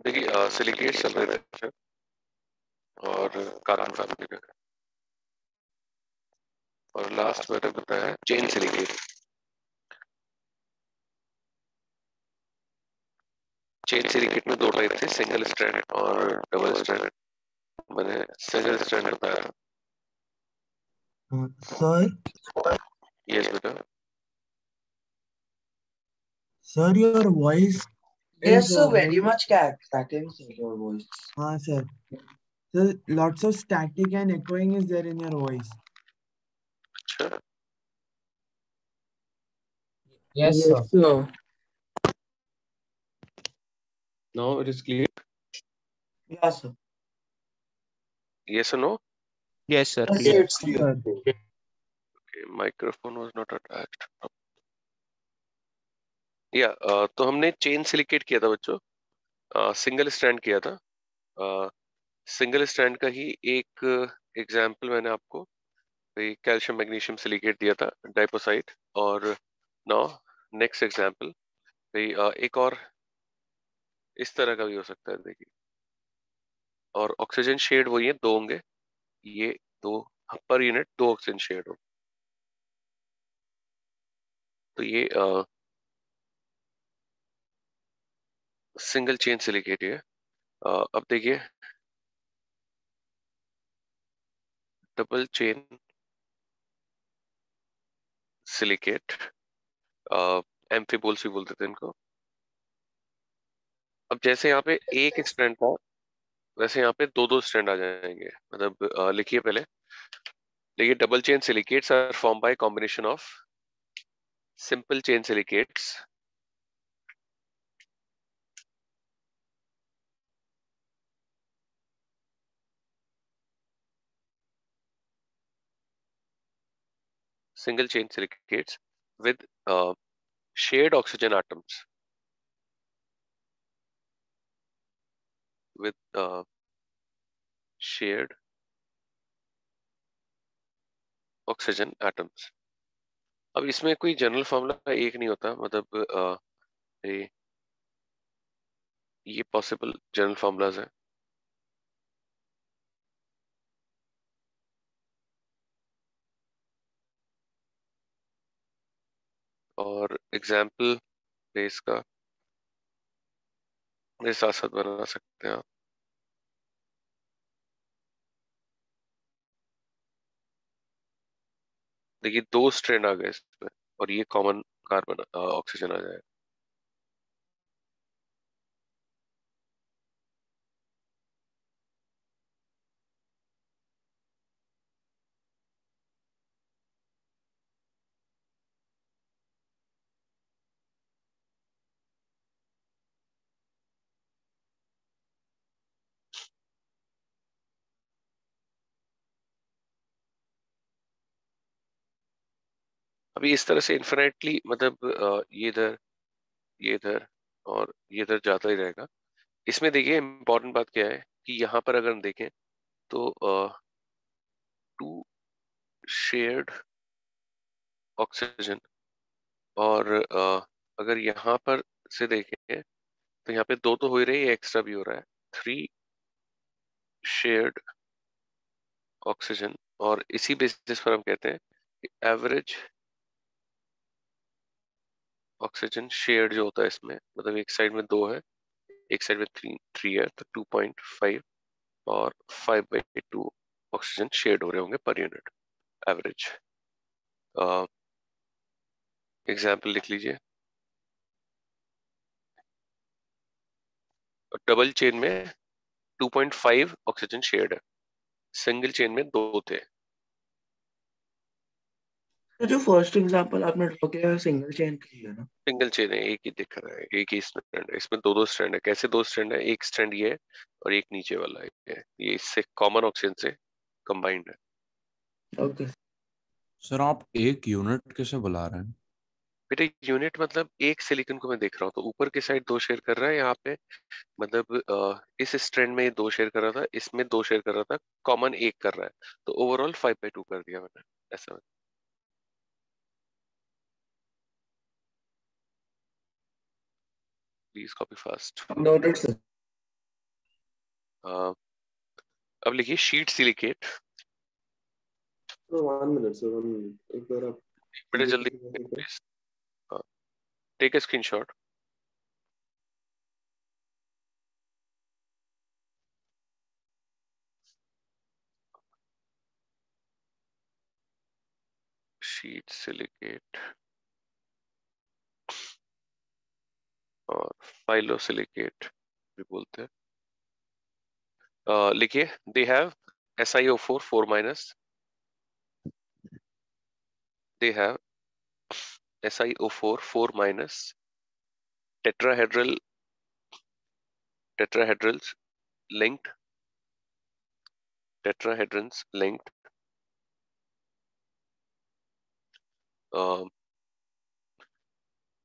देखिए सिलिकेट चल रहे थे और कार्बन फैमिली का, और लास्ट मैंने बताया चेन सिलिकेट। चेन सिलिकेट में दो टाइप थे, सिंगल स्ट्रैंड और डबल स्ट्रैंड। मैंने सिंगल स्ट्रैंड बताया। Sir, यस बेटा। sir, your voice Yes, is sir, very very. much cracking, sir, your voice. Sir. So lots of static and echoing is there in your voice. अच्छा, Yes, sir. sir. Now it is clear. Yes, sir. Yes और no. Yes, sir. Yes, Clear. sir, it's clear. Sir. Microphone was not attached. या तो हमने chain silicate किया था बच्चों, single strand किया था। सिंगल स्ट्रैंड का ही एक एग्जांपल मैंने आपको कैल्शियम मैग्नीशियम सिलिकेट दिया था, डाइपोसाइट। और नाउ नेक्स्ट एग्जांपल एक और इस तरह का भी हो सकता है, देखिए। और ऑक्सीजन शेड वही है, दो होंगे, ये दो पर यूनिट दो ऑक्सीजन शेड हो। तो ये सिंगल चेन सिलिकेट है। अब देखिए डबल चेन सिलिकेट, एम्फिबोल्स भी बोलते थे इनको। अब जैसे यहाँ पे एक स्ट्रैंड था, वैसे यहाँ पे दो दो स्ट्रैंड आ जाएंगे। मतलब लिखिए पहले, देखिए double chain silicates are form by combination of simple chain silicates single chain silicates with shared oxygen atoms, with shared oxygen atoms। अब इसमें कोई जनरल फॉर्मूला एक नहीं होता, मतलब ये पॉसिबल जनरल फॉर्मूलाज हैं। और एग्जाम्पल बेस का मेरे साथ साथ बना सकते हैं आप। देखिए दो स्ट्रैंड आ गए इसमें, और ये कॉमन कार्बन ऑक्सीजन आ जाएगा। अभी इस तरह से इन्फिनेटली, मतलब ये इधर और ये इधर जाता ही रहेगा। इसमें देखिए इम्पोर्टेंट बात क्या है कि यहाँ पर अगर हम देखें तो टू शेयर्ड ऑक्सीजन, और अगर यहाँ पर से देखें तो यहाँ पे दो तो हो ही रही है, एक्स्ट्रा भी हो रहा है, थ्री शेयर्ड ऑक्सीजन। और इसी बेसिस पर हम कहते हैं एवरेज ऑक्सीजन शेयर्ड जो होता है इसमें, मतलब एक साइड में दो है, एक साइड में थ्री थ्री है, तो 2.5 और 5/2 ऑक्सीजन शेयर्ड हो रहे होंगे पर यूनिट एवरेज। एग्जाम्पल लिख लीजिए। डबल चेन में 2.5 ऑक्सीजन शेयर्ड है, सिंगल चेन में दो थे। तो जो फर्स्ट एग्जांपल आपने ड्रॉ किया है सिंगल चेन के लिए ना? सिंगल चेन है, एक ही दिख रहा है, एक ही स्ट्रैंड है। इसमें दो दो स्ट्रैंड है। कैसे दो स्ट्रैंड है? एक स्ट्रैंड ये है और एक नीचे वाला है, ये इससे कॉमन ऑक्सीजन से कंबाइंड है। ओके। सर आप एक यूनिट कैसे बुला रहे हैं? बेटे यूनिट मतलब एक सिलिकॉन को मैं देख रहा हूँ तो ऊपर की साइड दो शेयर कर रहा है यहाँ पे, मतलब इस स्ट्रैंड में ये दो शेयर कर रहा था, इसमें दो शेयर कर रहा था, कॉमन एक कर रहा है, तो ओवरऑल 5/2 कर दिया मैंने, ऐसा। Please copy fast. Noted sir. अब लिखिए sheet silicate. So 1 minute, sir. 1 minute. एक बार आप बड़े PDF जल्दी पे दिखा दीजिए। Please, take a screenshot. Sheet silicate और फाइलोसिलिकेट भी बोलते हैं। लिखिए they have SiO4 4 minus, they have SiO4 4 minus tetrahedral tetrahedrals linked tetrahedrons linked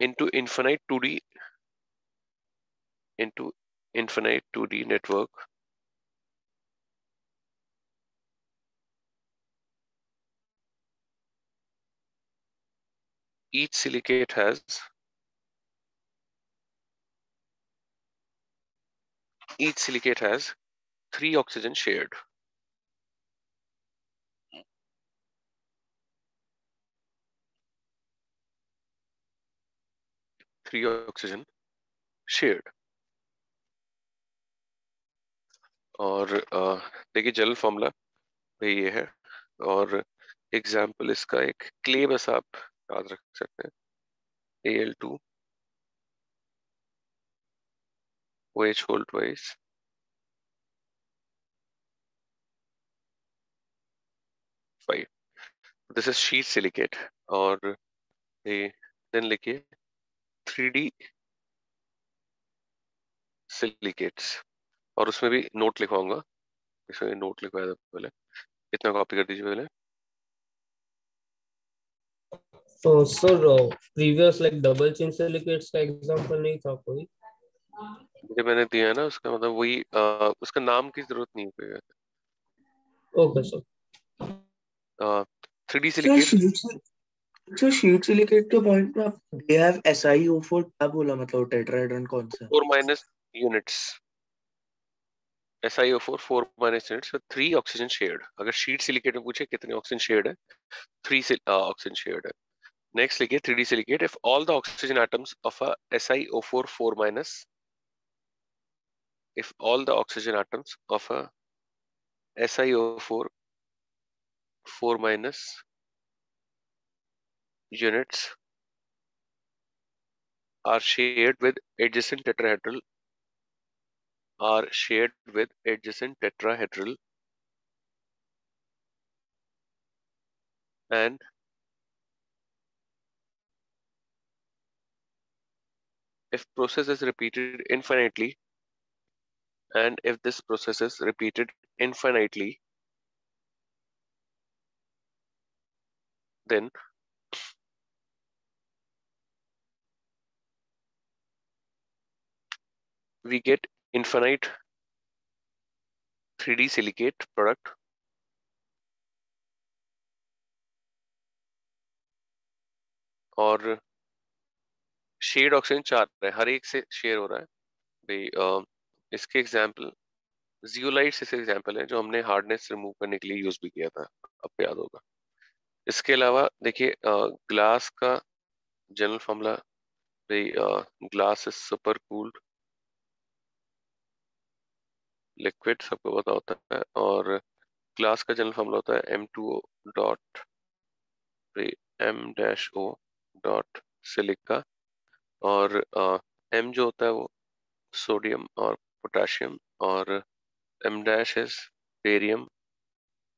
into infinite 2D network each silicate has 3 oxygen shared. Three oxygen shared. और देखिए general formula भाई ये है, और एग्जाम्पल इसका एक क्ले बस आप याद रख सकते हैं, Al2 OH whole twice five. This is sheet silicate। और ये देन लिखिए 3D सिलिकेट्स, और उसमें भी नोट लिखवाऊंगा, इसमें नोट लिखवाया था पहले, इतना कॉपी कर दीजिए पहले। तो sir previous like double chain silicates का एग्जांपल नहीं था कोई? जो मैंने दिया है ना उसका मतलब वही, उसका नाम की जरूरत नहीं है। Okay sir. 3D sir silicate sheet silicate के पॉइंट पे आप दे हैव SiO4 क्या बोला, मतलब टेट्राहेड्रन कौन सा? 4 minus units, SiO4 4 minus units with 3 oxygen shared। अगर शीट सिलिकेट में पूछे कितने ऑक्सीजन शेयर्ड है, 3 ऑक्सीजन शेयर्ड है। नेक्स्ट लिखिए 3D silicate, if all the oxygen atoms of a SiO4 4 minus, if all the oxygen atoms of a SiO4 4 minus units are shared with adjacent tetrahedral and if process is repeated infinitely, and if this process is repeated infinitely, then we get infinite 3D silicate product। और shade oxygen 4 है, हर एक से share हो रहा है भाई। इसके example zeolites ऐसे एग्जाम्पल है जो हमने हार्डनेस रिमूव करने के लिए यूज भी किया था, आपको याद होगा। इसके अलावा देखिए ग्लास का जनरल फॉर्मूला भाई, glass is super cooled liquid, सबको पता होता है। और ग्लास का जनरल फॉर्मूला होता है M2O dot M-O dot silica. और M जो होता है वो सोडियम और पोटेशियम, और M dash is barium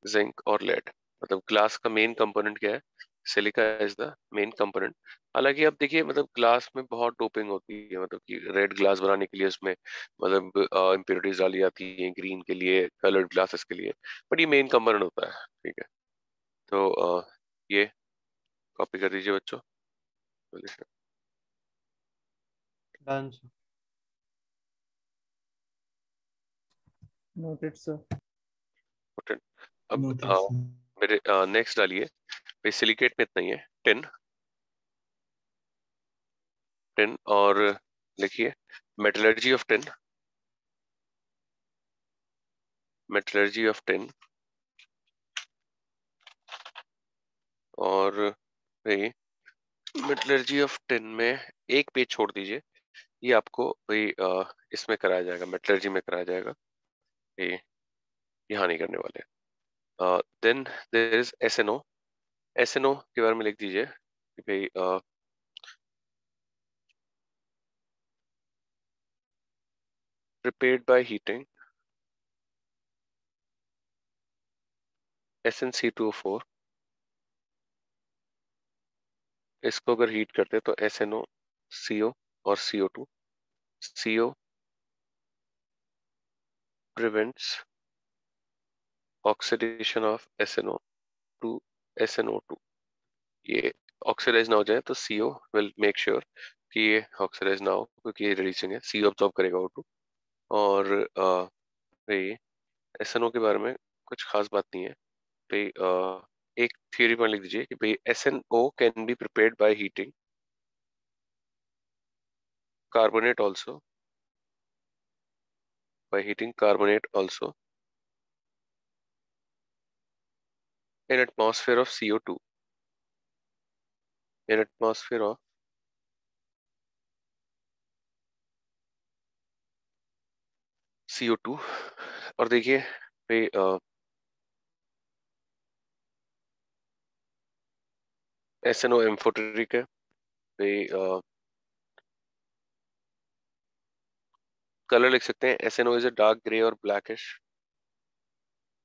zinc और लेड। मतलब ग्लास का मेन कंपोनेंट क्या है, silica is the main component. हालांकि अब देखिए मतलब ग्लास में बहुत डोपिंग होती है, मतलब कि रेड ग्लास बनाने के लिए उसमें मतलब इम्प्योरिटीज डाली जाती है, ग्रीन के लिए, कलर्ड ग्लासेस के लिए, बट ये मेन कंपोनेंट होता है, ठीक है। तो ये कॉपी कर दीजिए बच्चों। Done sir. Noted sir. अब Noted, sir. मेरे नेक्स्ट डालिए, सिलिकेट में इतना ही है 10, और लिखिए metallurgy of 10। Metallurgy of tin, और भाई मेटलर्जी ऑफ टिन में एक पेज छोड़ दीजिए, ये आपको भाई इसमें कराया जाएगा, मेटलर्जी में कराया जाएगा, ये यहाँ नहीं करने वाले। Then there is SNO। SNO के बारे में लिख दीजिए कि भाई prepared by heating SnC2O4, इसको अगर हीट करते तो SNO, CO और CO2। CO prevents oxidation of SNO to SNO2। ये ऑक्सीडाइज ना हो जाए तो CO will make sure कि ये ऑक्सीडाइज ना हो, क्योंकि ये रिड्यूसिंग है, CO अब्सॉर्ब करेगा O2। और भाई SNO के बारे में कुछ खास बात नहीं है भाई। एक थियरी पॉइंट लिख दीजिए कि भाई SNO can be prepared by heating carbonate also, by heating carbonate also in atmosphere of CO2, in atmosphere of CO2। और देखिए भाई SNO एम्फोटेरिक है भाई। कलर लिख सकते हैं, SNO is a dark grey और ब्लैकिश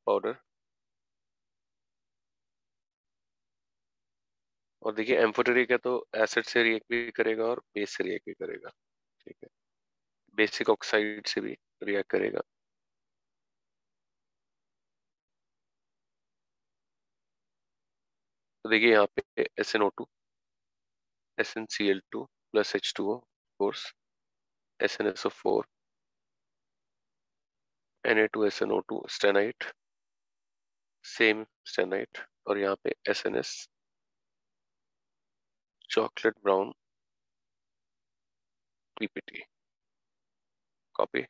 पाउडर। और देखिए एम्फोटेरिक है तो एसिड से रिएक्ट भी करेगा और बेस से रिएक्ट भी करेगा, ठीक है, बेसिक ऑक्साइड से भी रिएक्ट करेगा। तो देखिए यहाँ पे SnO2, SnCl2 plus H2O, of course, SnSO4, Na2SNO2 stannite, same stannite, और यहाँ पे SNS chocolate brown PPT, copy.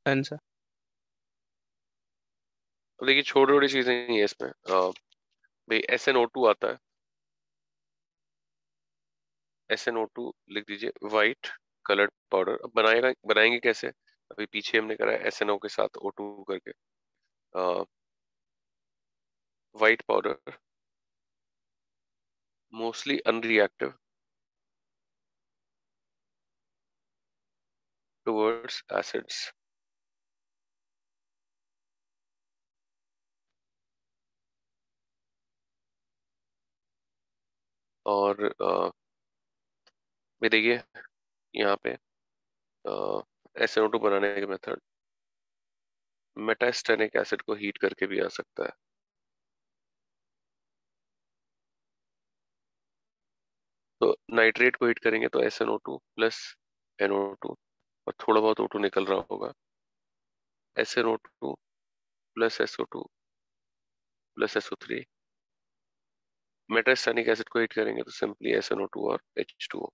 Answer. तो देखिए छोटी छोटी चीजें ही है इसमें। भाई SnO2 आता है, SnO2 लिख दीजिए, व्हाइट कलर्ड पाउडर। अब बनाएंगे कैसे, अभी पीछे हमने करा है SNO के साथ O2 करके। White powder mostly unreactive towards acids, और भी देखिए यहाँ पे SnO2 बनाने के मेथड, मेटास्टेनिक एसिड को हीट करके भी आ सकता है। तो नाइट्रेट को हीट करेंगे तो SnO2 प्लस NO2, और थोड़ा बहुत O2 निकल रहा होगा, SnO2 plus SO2 plus SO3। Metastannic acid को हीट करेंगे तो सिंपली SnO2 और H2O।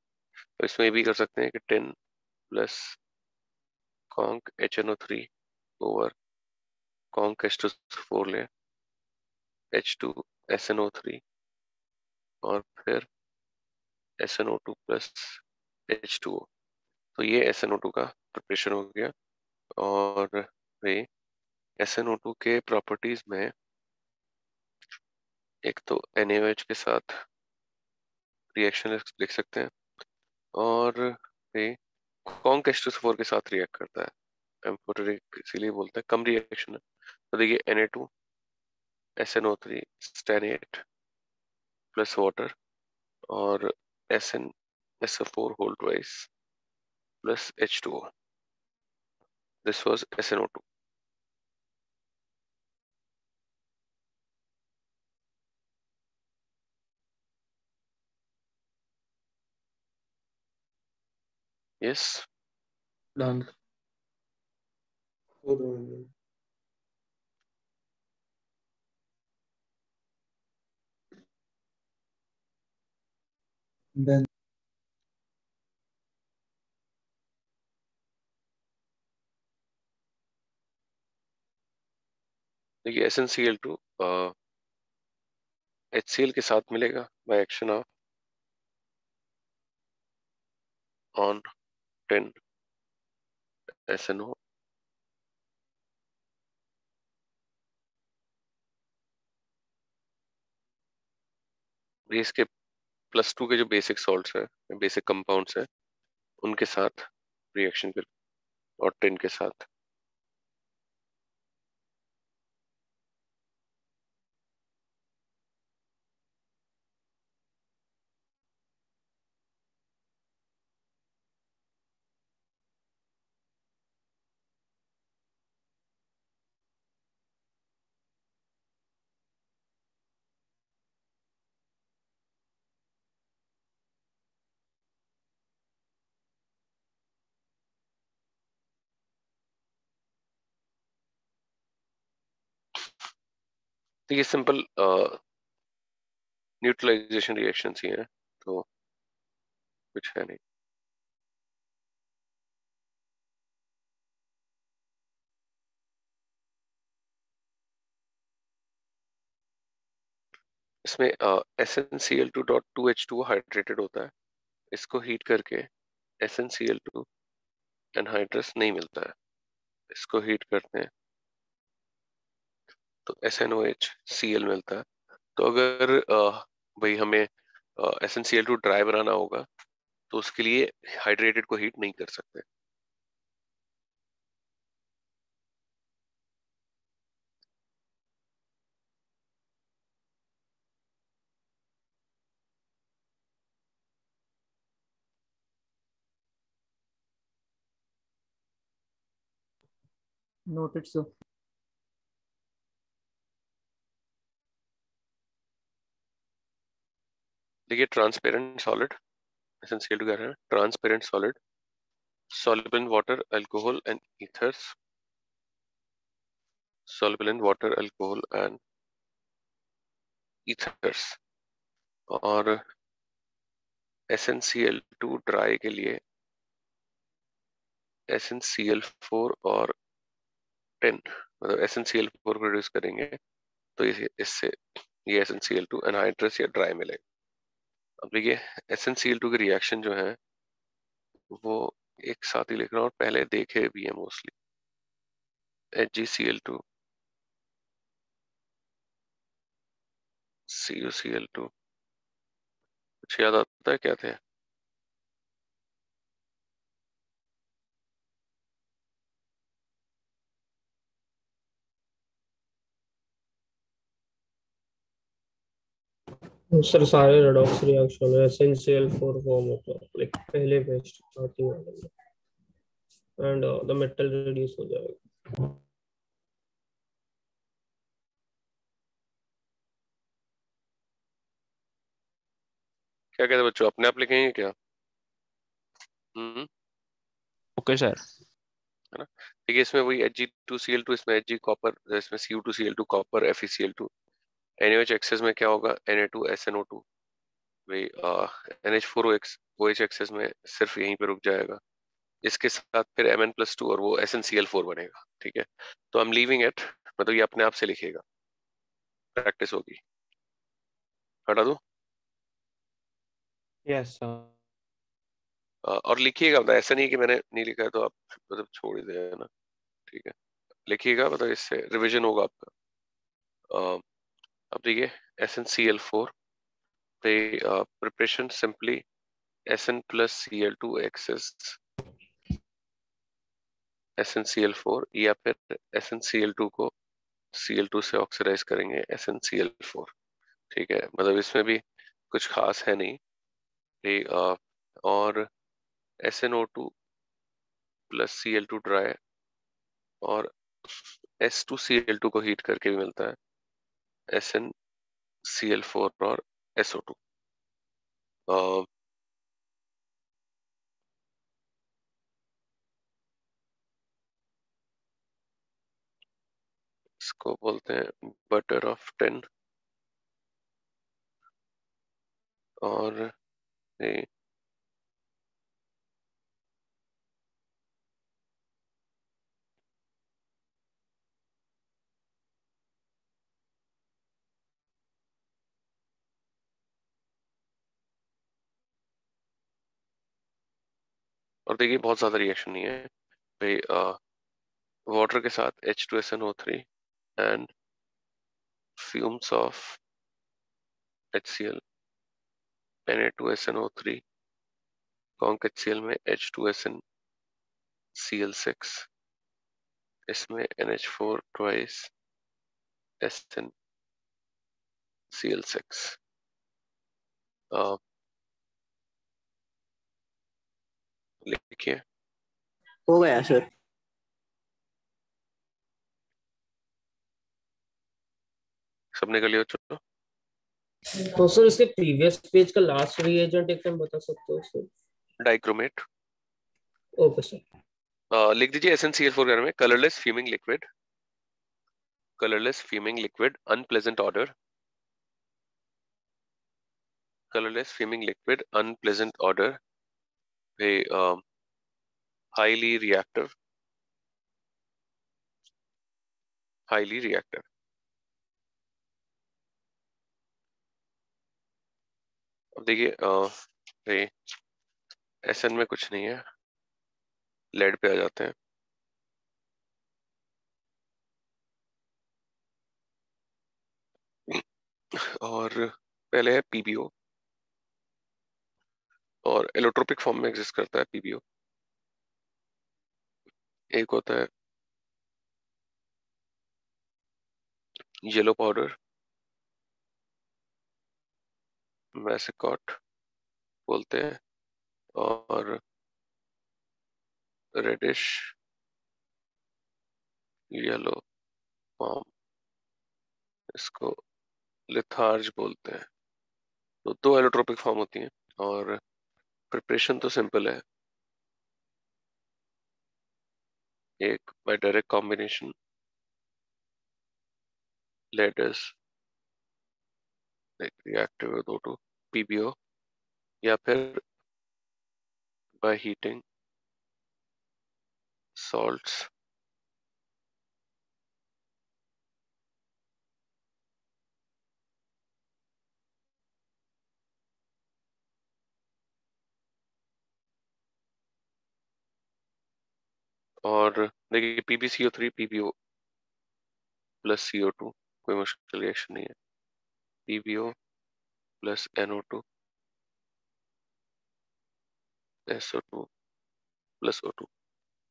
तो इसमें ये भी कर सकते हैं कि 10 plus conc HNO3 over conc H2O4 ले, H2 SnO3, और फिर SnO2 प्लस H2O। तो ये SnO2 का प्रिपरेशन हो गया। और भाई SnO2 के प्रॉपर्टीज में एक तो NaOH के साथ रिएक्शन लिख सकते हैं, और भाई कॉन्क H2O4 के साथ रिएक्ट करता है, एम्फोटेरिक इसीलिए बोलते हैं, कम रिएक्शन है। तो देखिए Na2 SnO3 stannate plus water, और SnSO4 whole twice plus H2O। This was SnO2। Yes Done. Then देखिए SnCl2 HCl के साथ मिलेगा by action of on 10 SNO, ये इसके +2 के जो बेसिक सॉल्ट्स है, बेसिक कंपाउंड्स है, उनके साथ रिएक्शन कर और 10 के साथ। तो ये सिंपल न्यूट्रलाइजेशन रिएक्शंस ही हैं, तो कुछ है नहीं। इसमें SnCl2.2H2 हाइड्रेटेड होता है, इसको हीट करके SnCl2 एनहाइड्रस नहीं मिलता है, इसको हीट करते हैं तो SnOHCl मिलता है। तो अगर भाई हमें SnCl2 ड्राई बनाना होगा तो उसके लिए हाइड्रेटेड को हीट नहीं कर सकते। Noted, sir. देखिए ट्रांसपेरेंट सॉलिड SnCl2 कह रहे हैं, transparent solid soluble in water, alcohol and ethers, soluble in water, alcohol and ethers। और SnCl2 ड्राई के लिए SnCl4 और 10, मतलब SnCl4 प्रोड्यूस करेंगे तो इससे ये SnCl2 एनहाइड्रस या ड्राई मिलेगा। अब देखिए SnCl2 के रिएक्शन जो है वो एक साथ ही लिख रहा हूँ और पहले देखे भी है मोस्टली। HgCl2 CuCl2, कुछ याद आता है क्या थे? सर सारे रेडॉक्स रिएक्शन है SnCl4 फॉर्म होता है लाइक पहले पे स्टार्टिंग वाले एंड द मेटल रिड्यूस हो जाएगा। क्या कहते हैं बच्चों, अपने आप लिखेंगे क्या? हम्म, ओके सर। है ना। देखिए इसमें वही Hg2Cl2, इसमें Hg कॉपर, इसमें Cu2Cl2 copper, FeCl2। NaOH access में क्या होगा? Na2SNO2। वही NH4OH OH एक्सेस में सिर्फ यहीं पे रुक जाएगा, इसके साथ फिर Mn+2 और वो SnCl4 बनेगा। ठीक है, तो आई एम लीविंग इट, मतलब ये अपने आप से लिखेगा, प्रैक्टिस होगी। हटा दो यस सर। और लिखिएगा, मतलब ऐसा नहीं कि मैंने नहीं लिखा है तो आप मतलब छोड़ ही देना, ना। ठीक है, लिखिएगा, मतलब इससे रिवीजन होगा आपका। अब देखिए SnCl4 पे preparation simply Sn+Cl2 access SnCl4, या फिर SnCl2 को Cl2 से ऑक्सीडाइज करेंगे SnCl4। ठीक है, मतलब इसमें भी कुछ खास है नहीं। ठीक, और SnO2 प्लस Cl2 ड्राई और S2Cl2 को हीट करके भी मिलता है SnCl4 और SO2। अ, इसको बोलते हैं बटर ऑफ 10। और ये और देखिए बहुत ज्यादा रिएक्शन नहीं है भाई। वाटर के साथ H2SNO3 and fumes of HCl Na2SNO3 conc HCl में H2SnCl6 इसमें NH4 twice SnCl6 लिखिए। हो गया सर। सबने कर लिया बच्चों? तो सर इसके प्रीवियस पेज का लास्ट रिएजेंट एक टाइम बता सकते हो सर? डाइक्रोमेट। Okay sir. लिख दीजिए SnCl4 में colourless fuming liquid, colourless fuming liquid unpleasant order, colourless fuming liquid unpleasant order, highly reactive, highly reactive। अब देखिए SN में कुछ नहीं है, लेड पे आ जाते हैं। और पहले है PbO और एलोट्रोपिक फॉर्म में एग्जिस्ट करता है PbO। एक होता है येलो पाउडर, मैसिकॉट बोलते हैं, और रेडिश येलो फॉर्म इसको लिथार्ज बोलते हैं। तो दो एलोट्रोपिक फॉर्म होती हैं और प्रिपरेशन तो सिंपल है, एक by direct combination lead is reactive with O2 PbO, या फिर बाय हीटिंग salts और देखिए PbCO3 PbO प्लस CO2 कोई मुश्किल रिएक्शन नहीं है, PbO plus NO2 SO2 plus O2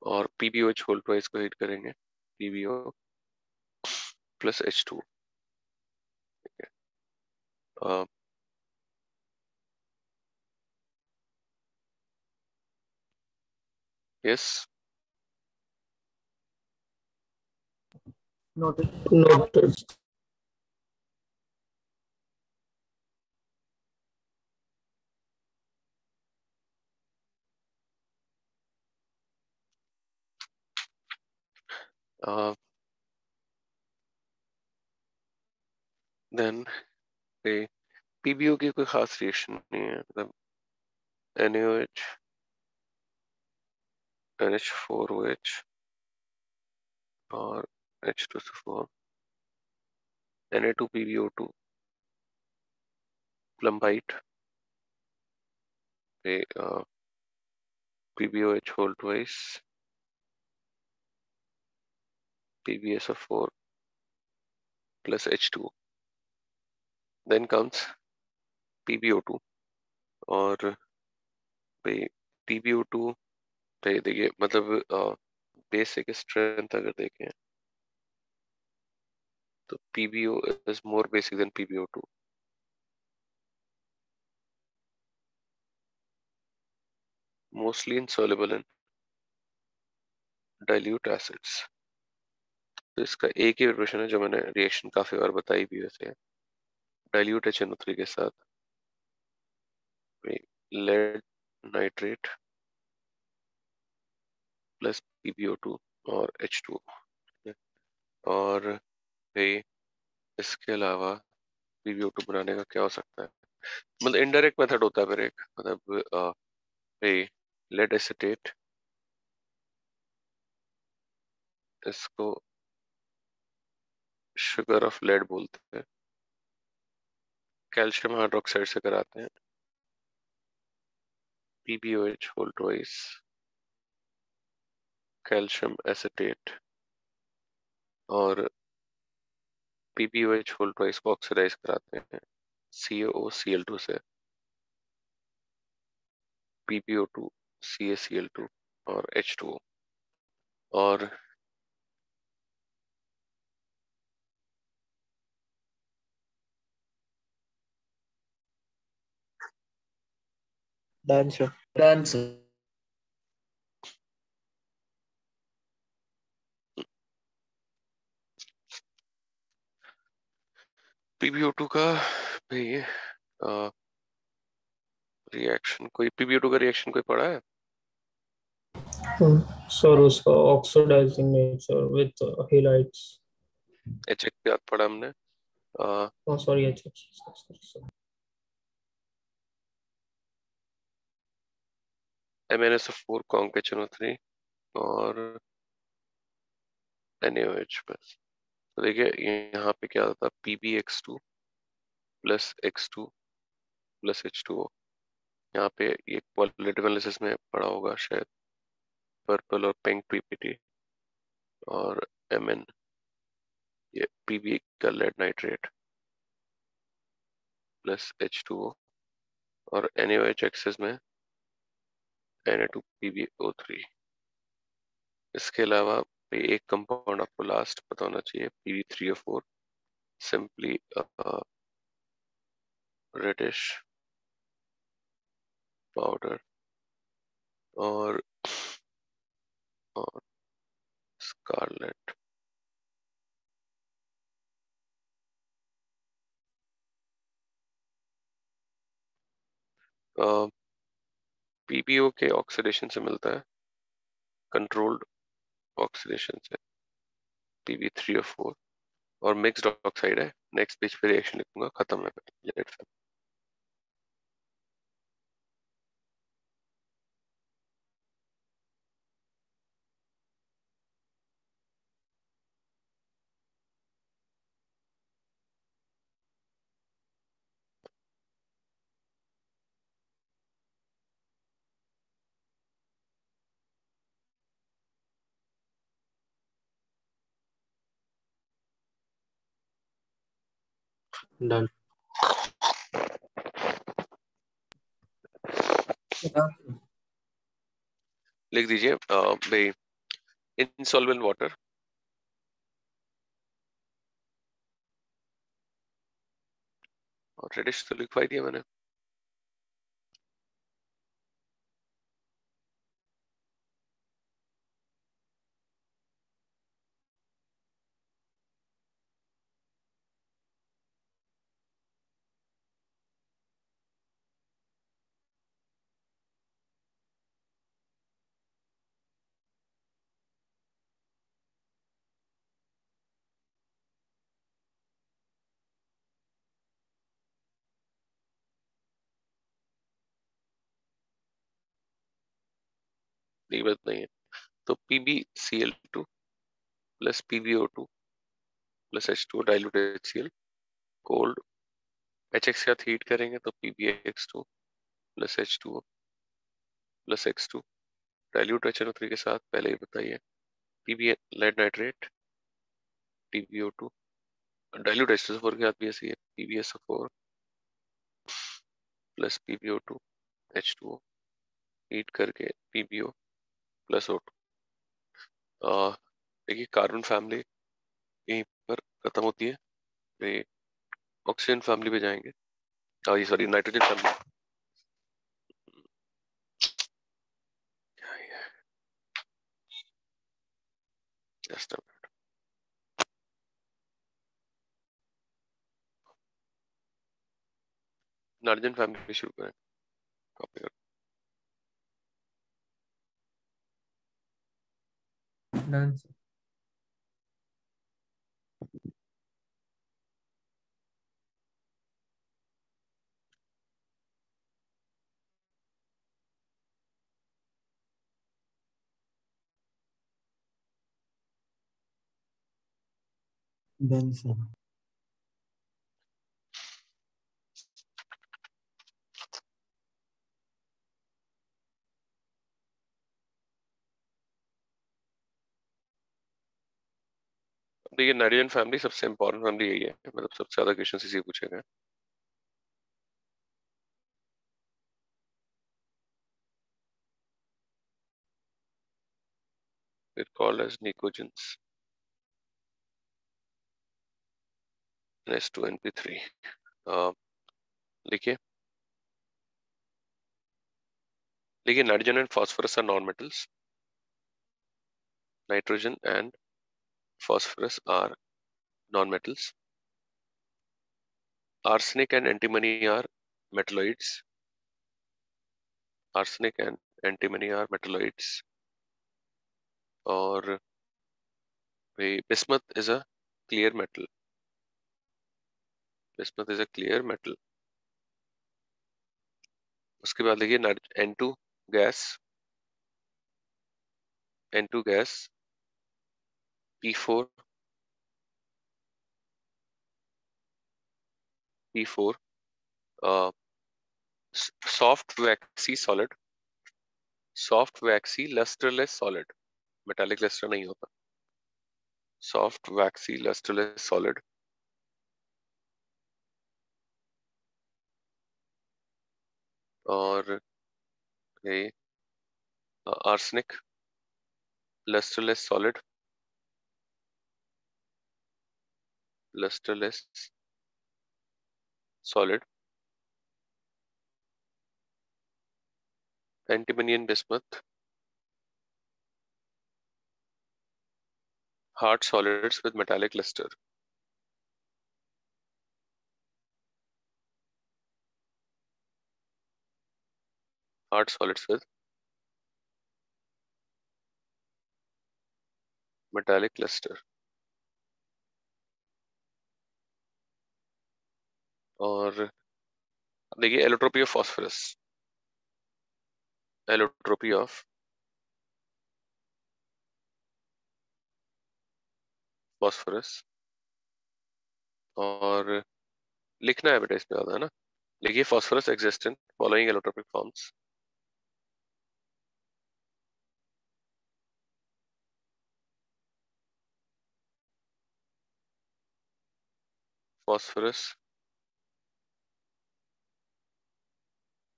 और PbOH होल ट्वाइस को हीट करेंगे, PbO plus H2। Yes noted. Then PbO की कोई खास रिएक्शन नहीं है, मतलब NaOH NH4OH और H2SO4 Na2PbO2 प्लम्बाइट पे PbOH whole twice PbSO4 plus H2, then comes PbO2 और भाई PbO2 भाई देखिए मतलब बेसिक स्ट्रेंथ अगर देखें तो PbO is more basic than PbO2, mostly insoluble in dilute acids। तो इसका एक ही वर्जन है जो मैंने रिएक्शन काफी बार बताई भी वैसे, डाइल्यूट HNO3 के साथ लेड नाइट्रेट प्लस PbO2 और H2। और भाई इसके अलावा PbO2 बनाने का क्या हो सकता है, मतलब इनडायरेक्ट मेथड होता है फिर एक, मतलब लेड एसिटेट, इसको शुगर ऑफ लेड बोलते हैं, कैल्शियम हाइड्रोक्साइड से कराते हैं, PbOH whole twice calcium acetate, और PbOH होल ट्वाइस को ऑक्सीडाइज कराते हैं CaOCl2 से, PbO2 CaCl2 और H2O। और Done, sir. Done, sir. PbO2 का भाई रिएक्शन, कोई PbO2 का रिएक्शन कोई पढ़ा है? सर उसका oxidising nature with halides. HX याद पढ़ा हमने। सॉरी MnSO4 कॉन्क HNO3 और NaOH बस। तो देखिए यहाँ पे क्या होता है, PbX2 plus X2 plus H2O। यहाँ पे ये क्वालिटेटिव एनालिसिस में पढ़ा होगा शायद, पर्पल और पिंक PPT, और Mn ये Pb का लेड नाइट्रेट प्लस H2O, और NaOH एक्सेस में Na2PbO3। इसके अलावा एक कंपाउंड आपको लास्ट पता होना चाहिए, Pb3O4, सिंपली रेडिश पाउडर और स्कारलेट। PbO के ऑक्सीडेशन से मिलता है, कंट्रोल्ड ऑक्सीडेशन से, Pb3O4, और मिक्स्ड ऑक्साइड है। नेक्स्ट पेज पे रिएक्शन लिखूंगा, खत्म है लेट फिर। Done. लिख दीजिए भाई, इनसॉल्वेबल वाटर, और रेडिश तो लिखवाई दिया मैंने। ये बात नहीं है, तो PbCl2 plus PbO2 plus H2O dilute HCl, cold HX के साथ हीट करेंगे तो PbX2 plus H2O plus X2 dilute HNO3 के साथ, पहले ही बताइए, Pb lead nitrate, PbO2 dilute H2O4 के साथ भी ऐसी है, PbSO4 plus PbO2 H2O heat करके PbO प्लस O2। देखिए कार्बन फैमिली यहीं पर खत्म होती है, ये ऑक्सीजन फैमिली पे जाएंगे, ये sorry nitrogen family. Just nitrogen family शुरू करें, कॉपी कर। Done, sir. Benson. देखिए नाइट्रोजन फैमिली सबसे इंपॉर्टेंट फैमिली यही है, मतलब सबसे ज्यादा क्वेश्चन इसी पूछे गए। It's called as nicogens. N2NP3. लिखिए nitrogen and phosphorus are non metals. Nitrogen and phosphorus are non-metals. Arsenic and antimony are metalloids. Arsenic and antimony are metalloids. और bismuth is a clear metal. Bismuth is a clear metal. उसके बाद देखिए N2 gas, N2 gas, P4, P4, soft waxy solid, soft waxy lusterless solid, metallic luster नहीं होता, soft waxy lusterless solid. और ये arsenic lusterless solid, lusterless solid. Antimony and bismuth, hard solids with metallic luster. Hard solids with metallic luster. और देखिए allotropy of phosphorus, allotropy of phosphorus. और लिखना है बेटा इसमें ज्यादा है ना. लिखिए phosphorus exist in following allotropic forms. phosphorus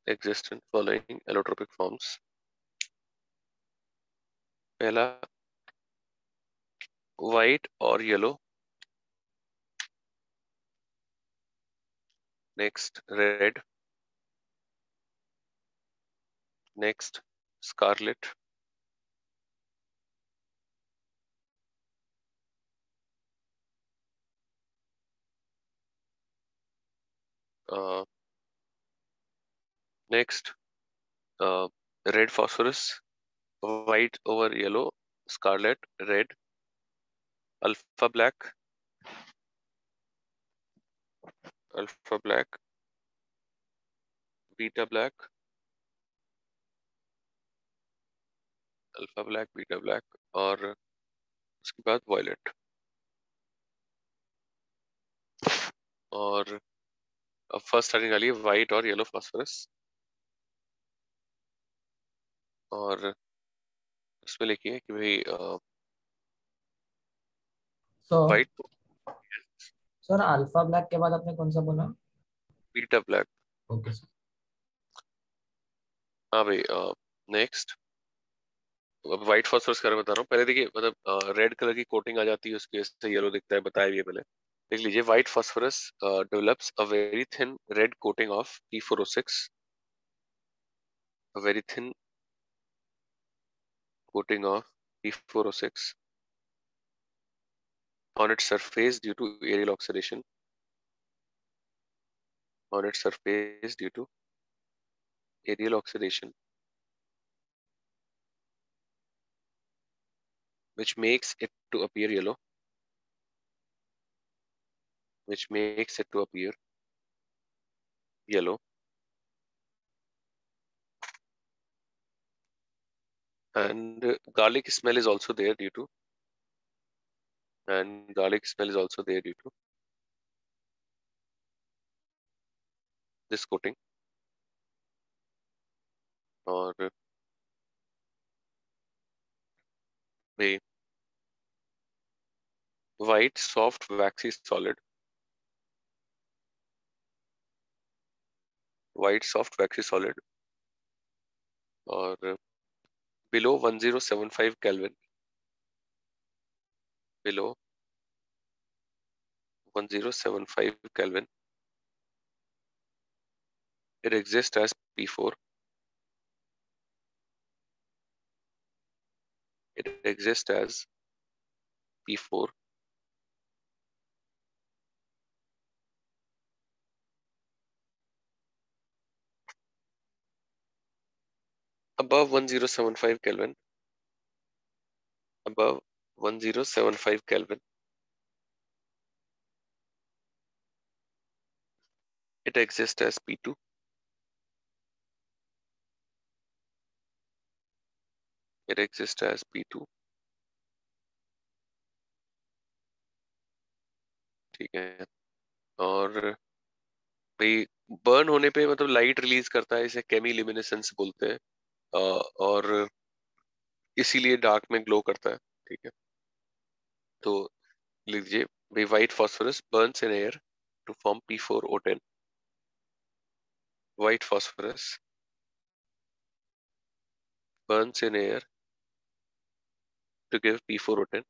exist in following allotropic forms. पहला white और yellow, next red, next scarlet, next red phosphorus, white over yellow, scarlet, red, alpha black, beta black, alpha black, beta black. और उसके बाद violet. और अब first starting वाली है white और येलो फास्फोरस. और उसमें लिखिए कि भाई sir white, sir alpha black के बाद आपने कौन सा बोला? Beta black. Okay sir. हाँ भाई नेक्स्ट व्हाइट फास्फोरस का बता रहा हूँ. पहले देखिए मतलब रेड कलर की कोटिंग आ जाती है उसकी वजह से येलो दिखता है, बताया भी है पहले. देख लीजिए white phosphorus develops a very thin red coating of P4O6, a very thin coating of P4O6 on its surface due to aerial oxidation, on its surface due to aerial oxidation, which makes it to appear yellow, which makes it to appear yellow. And garlic smell is also there due to and garlic smell is also there due to this coating. और the white soft waxy solid, white soft waxy solid, और below 1075 Kelvin, below 1075 Kelvin, it exists as P4. It exists as P4. Above 1075 Kelvin, above 1075 Kelvin, it exists as P2. It exists as P2. ठीक है, और भाई burn होने पे मतलब light release करता है, इसे केमिल्यूमिनेसेंस बोलते हैं, और इसीलिए डार्क में ग्लो करता है। ठीक है, तो लीजिए भाई, white phosphorus burns in air to form P4O10. White phosphorus burns in air to give P4O10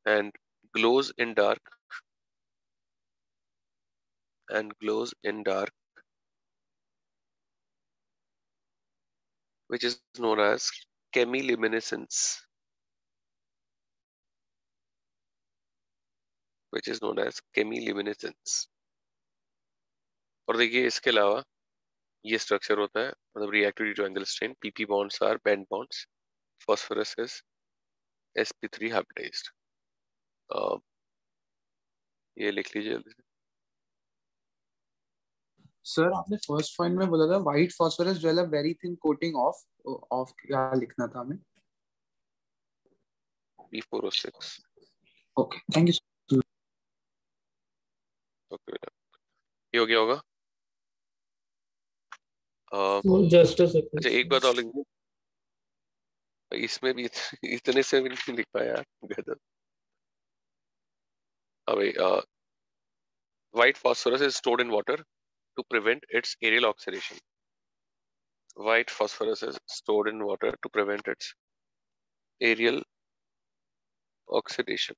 and glows in dark, and glows in dark, which is known as chemiluminescence, which is known as chemiluminescence. और देखिए इसके अलावा ये structure होता है, मतलब reactivity to angle strain, PP bonds are band bonds, phosphorus is sp3 hybridized. ये लिख लीजिए जल्दी से। सर आपने फर्स्ट पॉइंट में बोला था व्हाइट फास्फोरस जो है very thin coating of of क्या लिखना था हमें? P4O6. Okay, thank you. Okay बेटा, ये हो गया होगा। जस्ट अ अच्छा सेकंड। एक बात और लिख दूं, इसमें भी इतने से भी नहीं लिख पाया गजब। भाई white phosphorus is stored in water to prevent its aerial oxidation. White phosphorus is stored in water to prevent its aerial oxidation.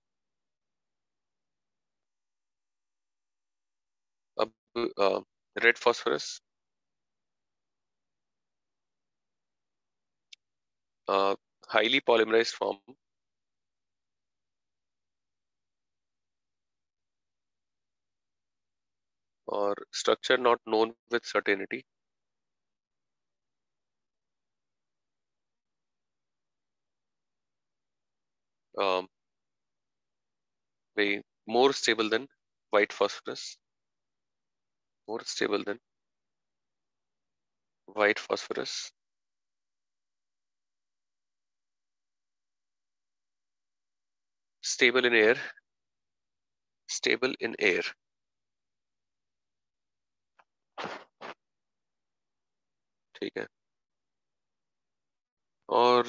अब red phosphorus, highly polymerized form, or structure not known with certainty. Very more stable than white phosphorus. More stable than white phosphorus. Stable in air. Stable in air. ठीक है, और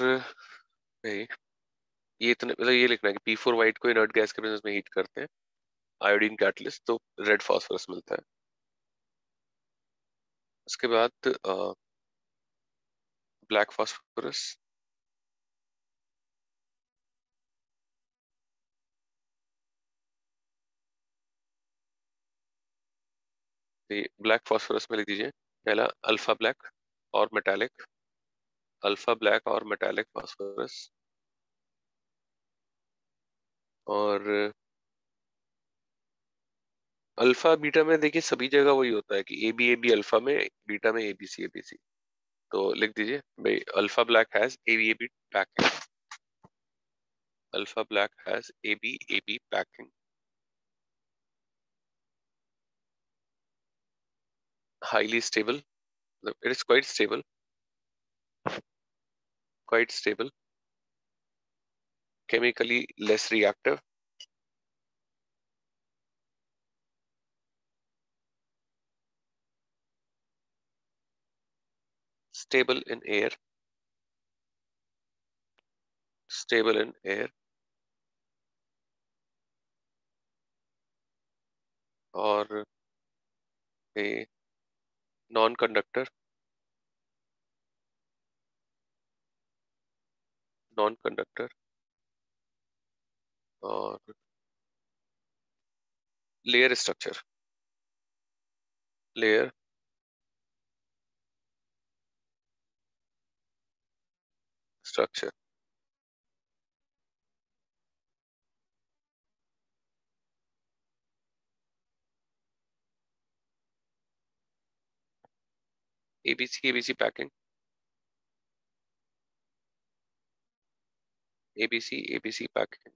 भाई ये इतने मतलब ये लिखना है कि P4 व्हाइट को इनर्ट गैस के प्रेजेंस में हीट करते हैं, आयोडीन कैटलिस्ट, तो रेड फास्फोरस मिलता है। उसके बाद ब्लैक फास्फोरस, ब्लैक फास्फोरस में लिख दीजिए पहला अल्फा ब्लैक और मेटालिक, अल्फा ब्लैक और मेटालिक फास्फोरस। और अल्फा बीटा में देखिए सभी जगह वही होता है कि ए बी अल्फा में, बीटा में ए बी सी। तो लिख दीजिए भाई alpha black has A B packing, alpha black has A B packing, highly stable, it is quite stable, chemically less reactive, stable in air, stable in air, और a non-conductor, non-conductor, और layer structure, layer structure. ABC packing, ABC packing,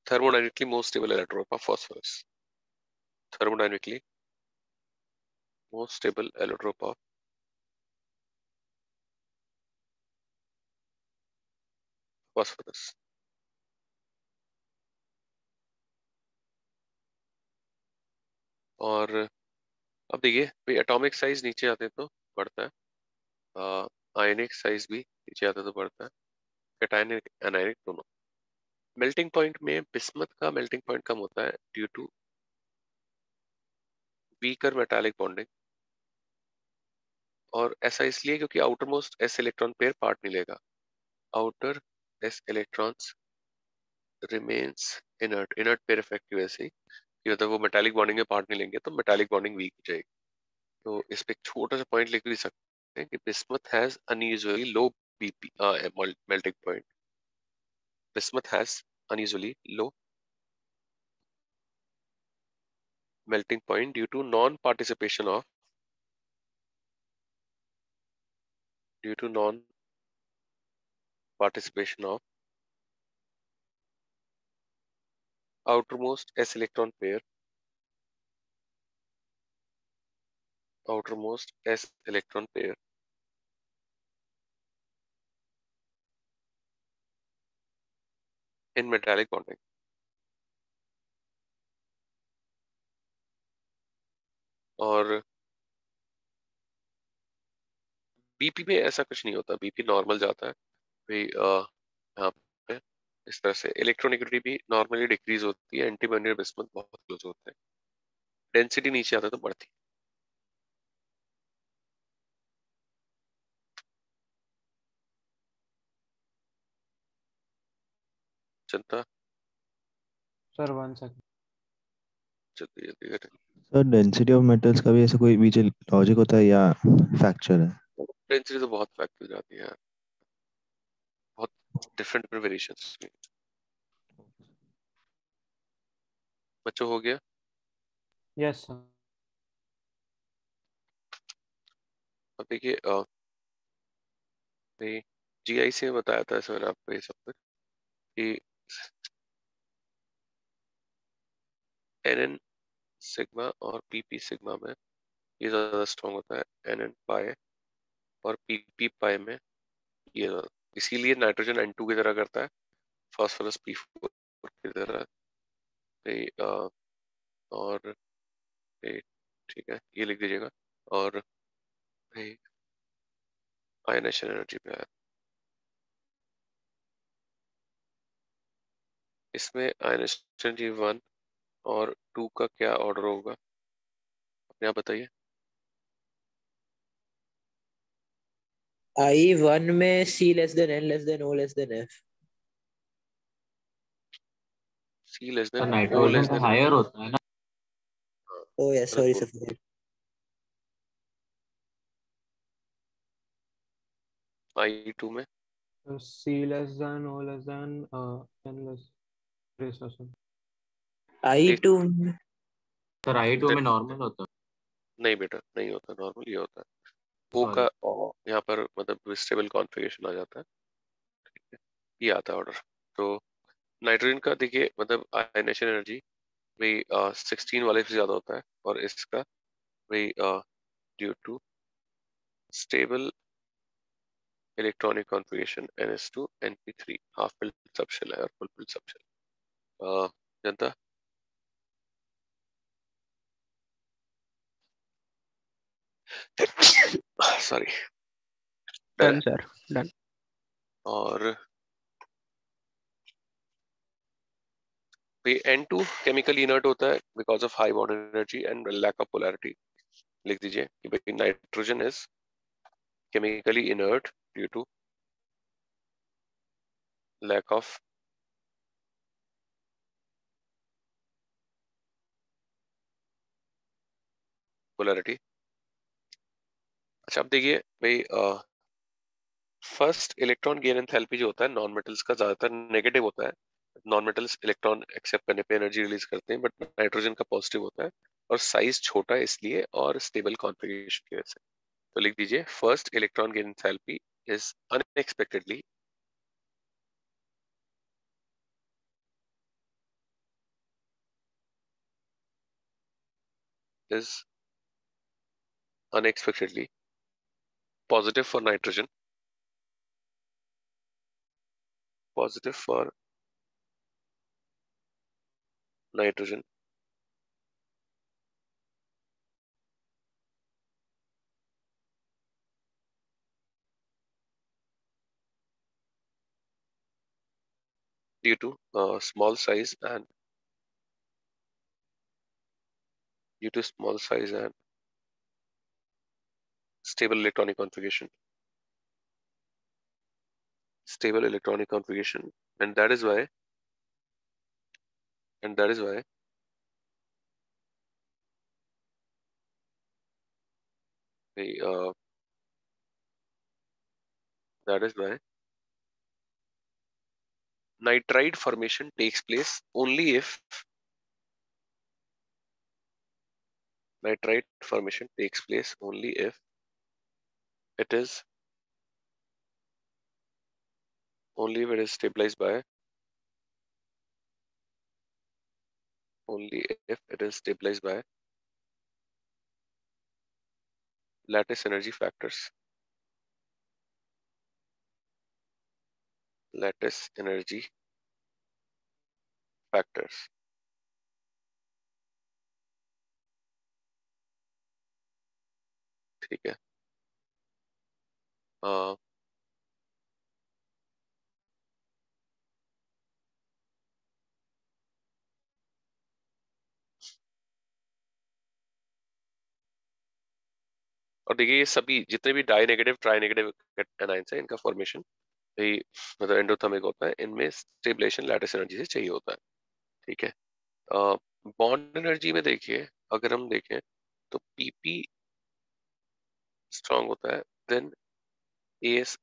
thermodynamically most stable allotrope of phosphorus, thermodynamically most stable allotrope of phosphorus. और अब देखिए भाई atomic size नीचे आते हैं तो बढ़ता है, आयनिक साइज भी नीचे आता है तो बढ़ता है, कैटायनिक एनायनिक दोनों। मेल्टिंग पॉइंट में बिस्मथ का मेल्टिंग पॉइंट कम होता है due to weaker metallic bonding, और ऐसा इसलिए क्योंकि outer most s electron pair part नहीं लेगा, outer s electrons remains inert, inert pair effect की वजह से कि मतलब वो मेटालिक बॉन्डिंग में पार्ट नहीं लेंगे तो मेटालिक बॉन्डिंग वीक हो जाएगी। तो इस पे एक छोटा सा पॉइंट लिख भी सकते हैं कि bismuth has unusually low BP melting point, bismuth has unusually low melting point due to non-participation of outermost s electron pair, outermost s electron pair in metallic bonding. और बीपी में ऐसा कुछ नहीं होता, बीपी नॉर्मल जाता है भाई, यहाँ पे इस तरह से इलेक्ट्रोनेगेटिविटी भी नॉर्मली डिक्रीज होती है, एंटीमोनी और बिस्मथ बहुत क्लोज होते हैं, डेंसिटी नीचे आता है तो बढ़ती है। चिंता सर 1 सेकंड। जल्दी जल्दी करें। सर डेंसिटी ऑफ मेटल्स का भी ऐसा कोई बीच लॉजिक होता है या फैक्चुअल है? डेंसिटी तो बहुत फैक्ट जाती है, बहुत डिफरेंट वेरिएशंस में। बच्चों हो गया? Yes sir. अब देखिए जीआई से बताया था मैंने आपको ये सब कुछ कि एनएन सिग्मा और पीपी सिग्मा में ये ज्यादा स्ट्रॉन्ग होता है, एनएन पाई और पीपी पाई में ये ज्यादा, इसीलिए नाइट्रोजन N2 की तरह करता है, फास्फोरस P4 की तरह। और ठीक है ये लिख दीजिएगा। और आयनेशन एनर्जी पे आया, इसमें आयनेशन एनर्जी 1 और 2 का क्या ऑर्डर होगा अपने आप बताइए। I1 में C less than N less than O less than F। C less than O nitrogen less तो देन, हायर होता है ना। Oh yes, sorry sir। I2 में C less than O less than N less sir. I2 sir I2 में normal होता है। नहीं बेटा नहीं होता, नॉर्मल ये होता है। O का यहाँ पर मतलब स्टेबल कॉन्फ़िगरेशन आ जाता है, ये आता है ऑर्डर। तो नाइट्रोजन का देखिए मतलब आयनेशन एनर्जी भाई 16 वाले से ज्यादा होता है, और इसका भाई due to stable electronic configuration NS2 NP3 half filled subshell है और फुल फिल्ड सबशेल। जनता सॉरी डन सर, डन। और N2 केमिकली इनर्ट होता है because of high bond energy and lack of polarity. लिख दीजिए कि भाई nitrogen is chemically inert due to lack of polarity. अच्छा अब देखिए भाई फर्स्ट इलेक्ट्रॉन गेन एंथैल्पी जो होता है नॉन मेटल्स का ज्यादातर नेगेटिव होता है। नॉन मेटल्स इलेक्ट्रॉन एक्सेप्ट करने पे एनर्जी रिलीज करते हैं, बट नाइट्रोजन का पॉजिटिव होता है और साइज छोटा है इसलिए, और स्टेबल कॉन्फ़िगरेशन की वजह से। तो लिख दीजिए first electron gain enthalpy is unexpectedly is unexpectedly positive for nitrogen, positive for nitrogen, due to small size and stable electronic configuration, and that is why the that is why nitride formation takes place only if it is stabilized by lattice energy factors, ठीक है। और देखिए ये सभी जितने भी die negative try negative anions है इनका फॉर्मेशन यही मतलब एंडोथर्मिक होता है, इनमें स्टेबलाइजेशन लैटिस एनर्जी से चाहिए होता है, ठीक है। बॉन्ड एनर्जी में देखिए अगर हम देखें तो PP स्ट्रांग होता है, देन AS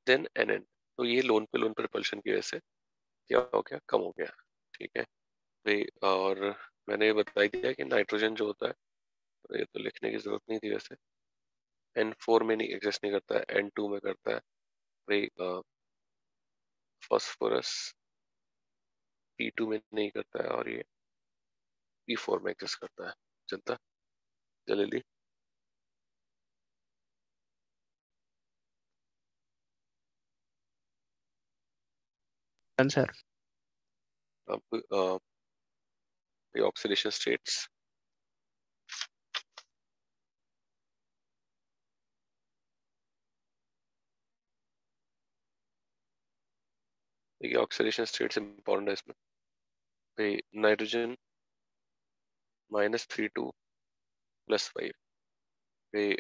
देन NN। तो ये लोन पे लोन रिपल्शन की वजह से क्या हो गया, कम हो गया, ठीक है भाई। और मैंने ये बता दिया कि नाइट्रोजन जो होता है तो ये तो लिखने की जरूरत नहीं थी वैसे, N4 में नहीं एग्जिस्ट नहीं करता है, N2 में करता है भाई। फास्फोरस P2 में नहीं करता है और ये P4 में एग्जिस्ट करता है। जनता जल्दी डन सर। अब ऑक्सीडेशन स्टेट्स देखिए, ऑक्सीडेशन स्टेट्स इंपॉर्टेंट है इसमें भाई। नाइट्रोजन -32 +5 भाई,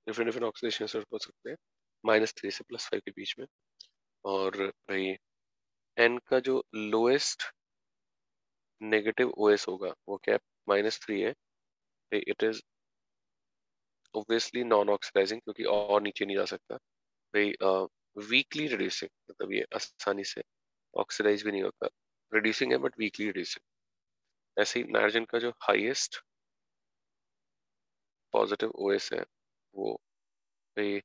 डिफरेंट डिफरेंट ऑक्सीडेशन स्टेट हो सकते हैं -3 से +5 के बीच में। और भाई N का जो लोएस्ट नेगेटिव OS होगा वो क्या -3 है भाई। It is obviously non oxidising क्योंकि और नीचे नहीं जा सकता भाई। वीकली रिड्यूसिंग मतलब ये आसानी से ऑक्सीडाइज भी नहीं होता, रिड्यूसिंग है बट वीकली रिड्यूसिंग। ऐसे ही नाइट्रोजन का जो हाईएस्ट पॉजिटिव OS है वो भाई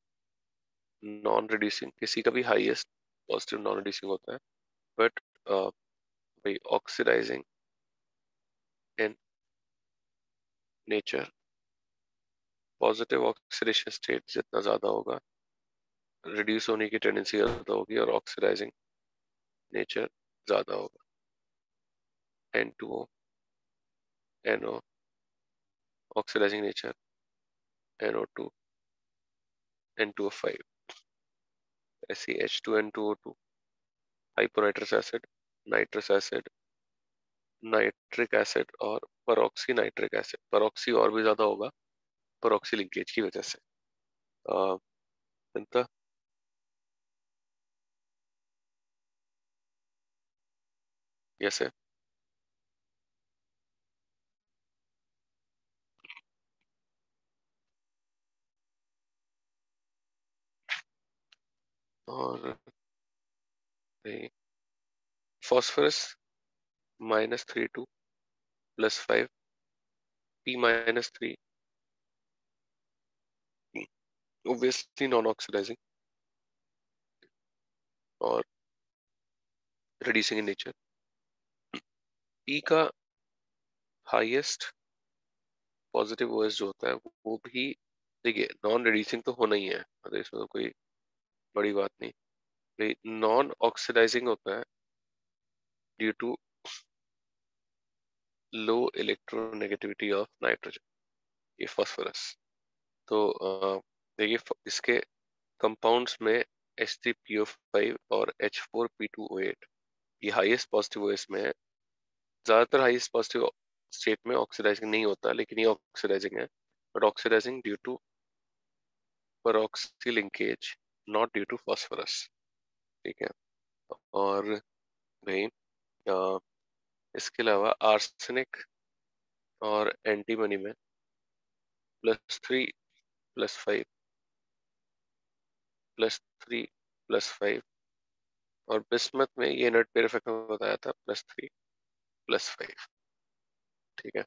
नॉन रिड्यूसिंग, किसी का भी हाईएस्ट पॉजिटिव नॉन रिड्यूसिंग होता है बट भाई oxidising in nature. Positive oxidation state जितना ज्यादा होगा, रिड्यूस होने की टेंडेंसी ज्यादा होगी और ऑक्सीडाइजिंग नेचर ज्यादा होगा. N2O, NO, oxidising nature NO2, N2O5, ऐसे H2N2O2, hyponitrous acid, nitrous acid, nitric acid और परऑक्सी नाइट्रिक एसिड. परऑक्सी और भी ज्यादा होगा परऑक्सी लिंकेज की वजह से. चिंता यस है. और फॉस्फोरस -32 +5, P-3, obviously non-oxidizing और reducing in nature. E का हाईएस्ट पॉजिटिव OS जो होता है वो भी देखिए नॉन रिड्यूसिंग तो होना ही है, मतलब इसमें तो कोई बड़ी बात नहीं. नॉन ऑक्सीडाइजिंग होता है due to low electronegativity of nitrogen, ये फॉस्फोरस. तो देखिए इसके कंपाउंड्स में H3PO5 और H4P2O8 ये हाईएस्ट पॉजिटिव OS में है. ज्यादातर हाईएस्ट पॉजिटिव स्टेट में ऑक्सीडाइजिंग नहीं होता, लेकिन ये ऑक्सीडाइजिंग है, but oxidising due to peroxy linkage, not due to phosphorus. ठीक है. और भाई इसके अलावा आर्सेनिक और एंटीमनी में +3 +5 +3 +5 और बिस्मथ में ये इनर्ट पेयर इफेक्ट में बताया था +3 +5. ठीक है.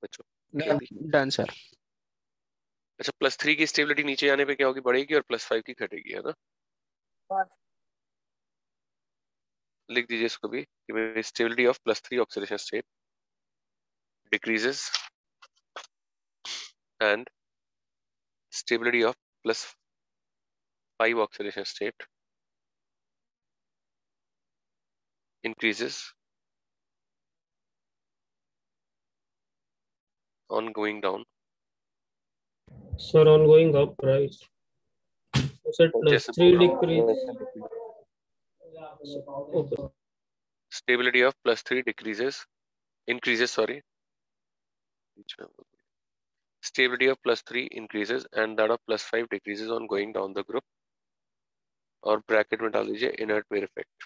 बच्चों क्या होगी? Done sir. अच्छा, +3 की स्टेबिलिटी नीचे जाने पे क्या होगी, बढ़ेगी, और +5 की घटेगी, है ना. लिख दीजिए इसको भी कि stability of +3 oxidation state decreases and stability of +5 oxidation state increases on going down. Sir, on going up, right? You said जैसे +3 बोला, decrease. Okay. stability of +3 increases, sorry. Stability of +3 increases and that of +5 decreases on going down the group. और bracket में डाल दीजिए inert pair effect.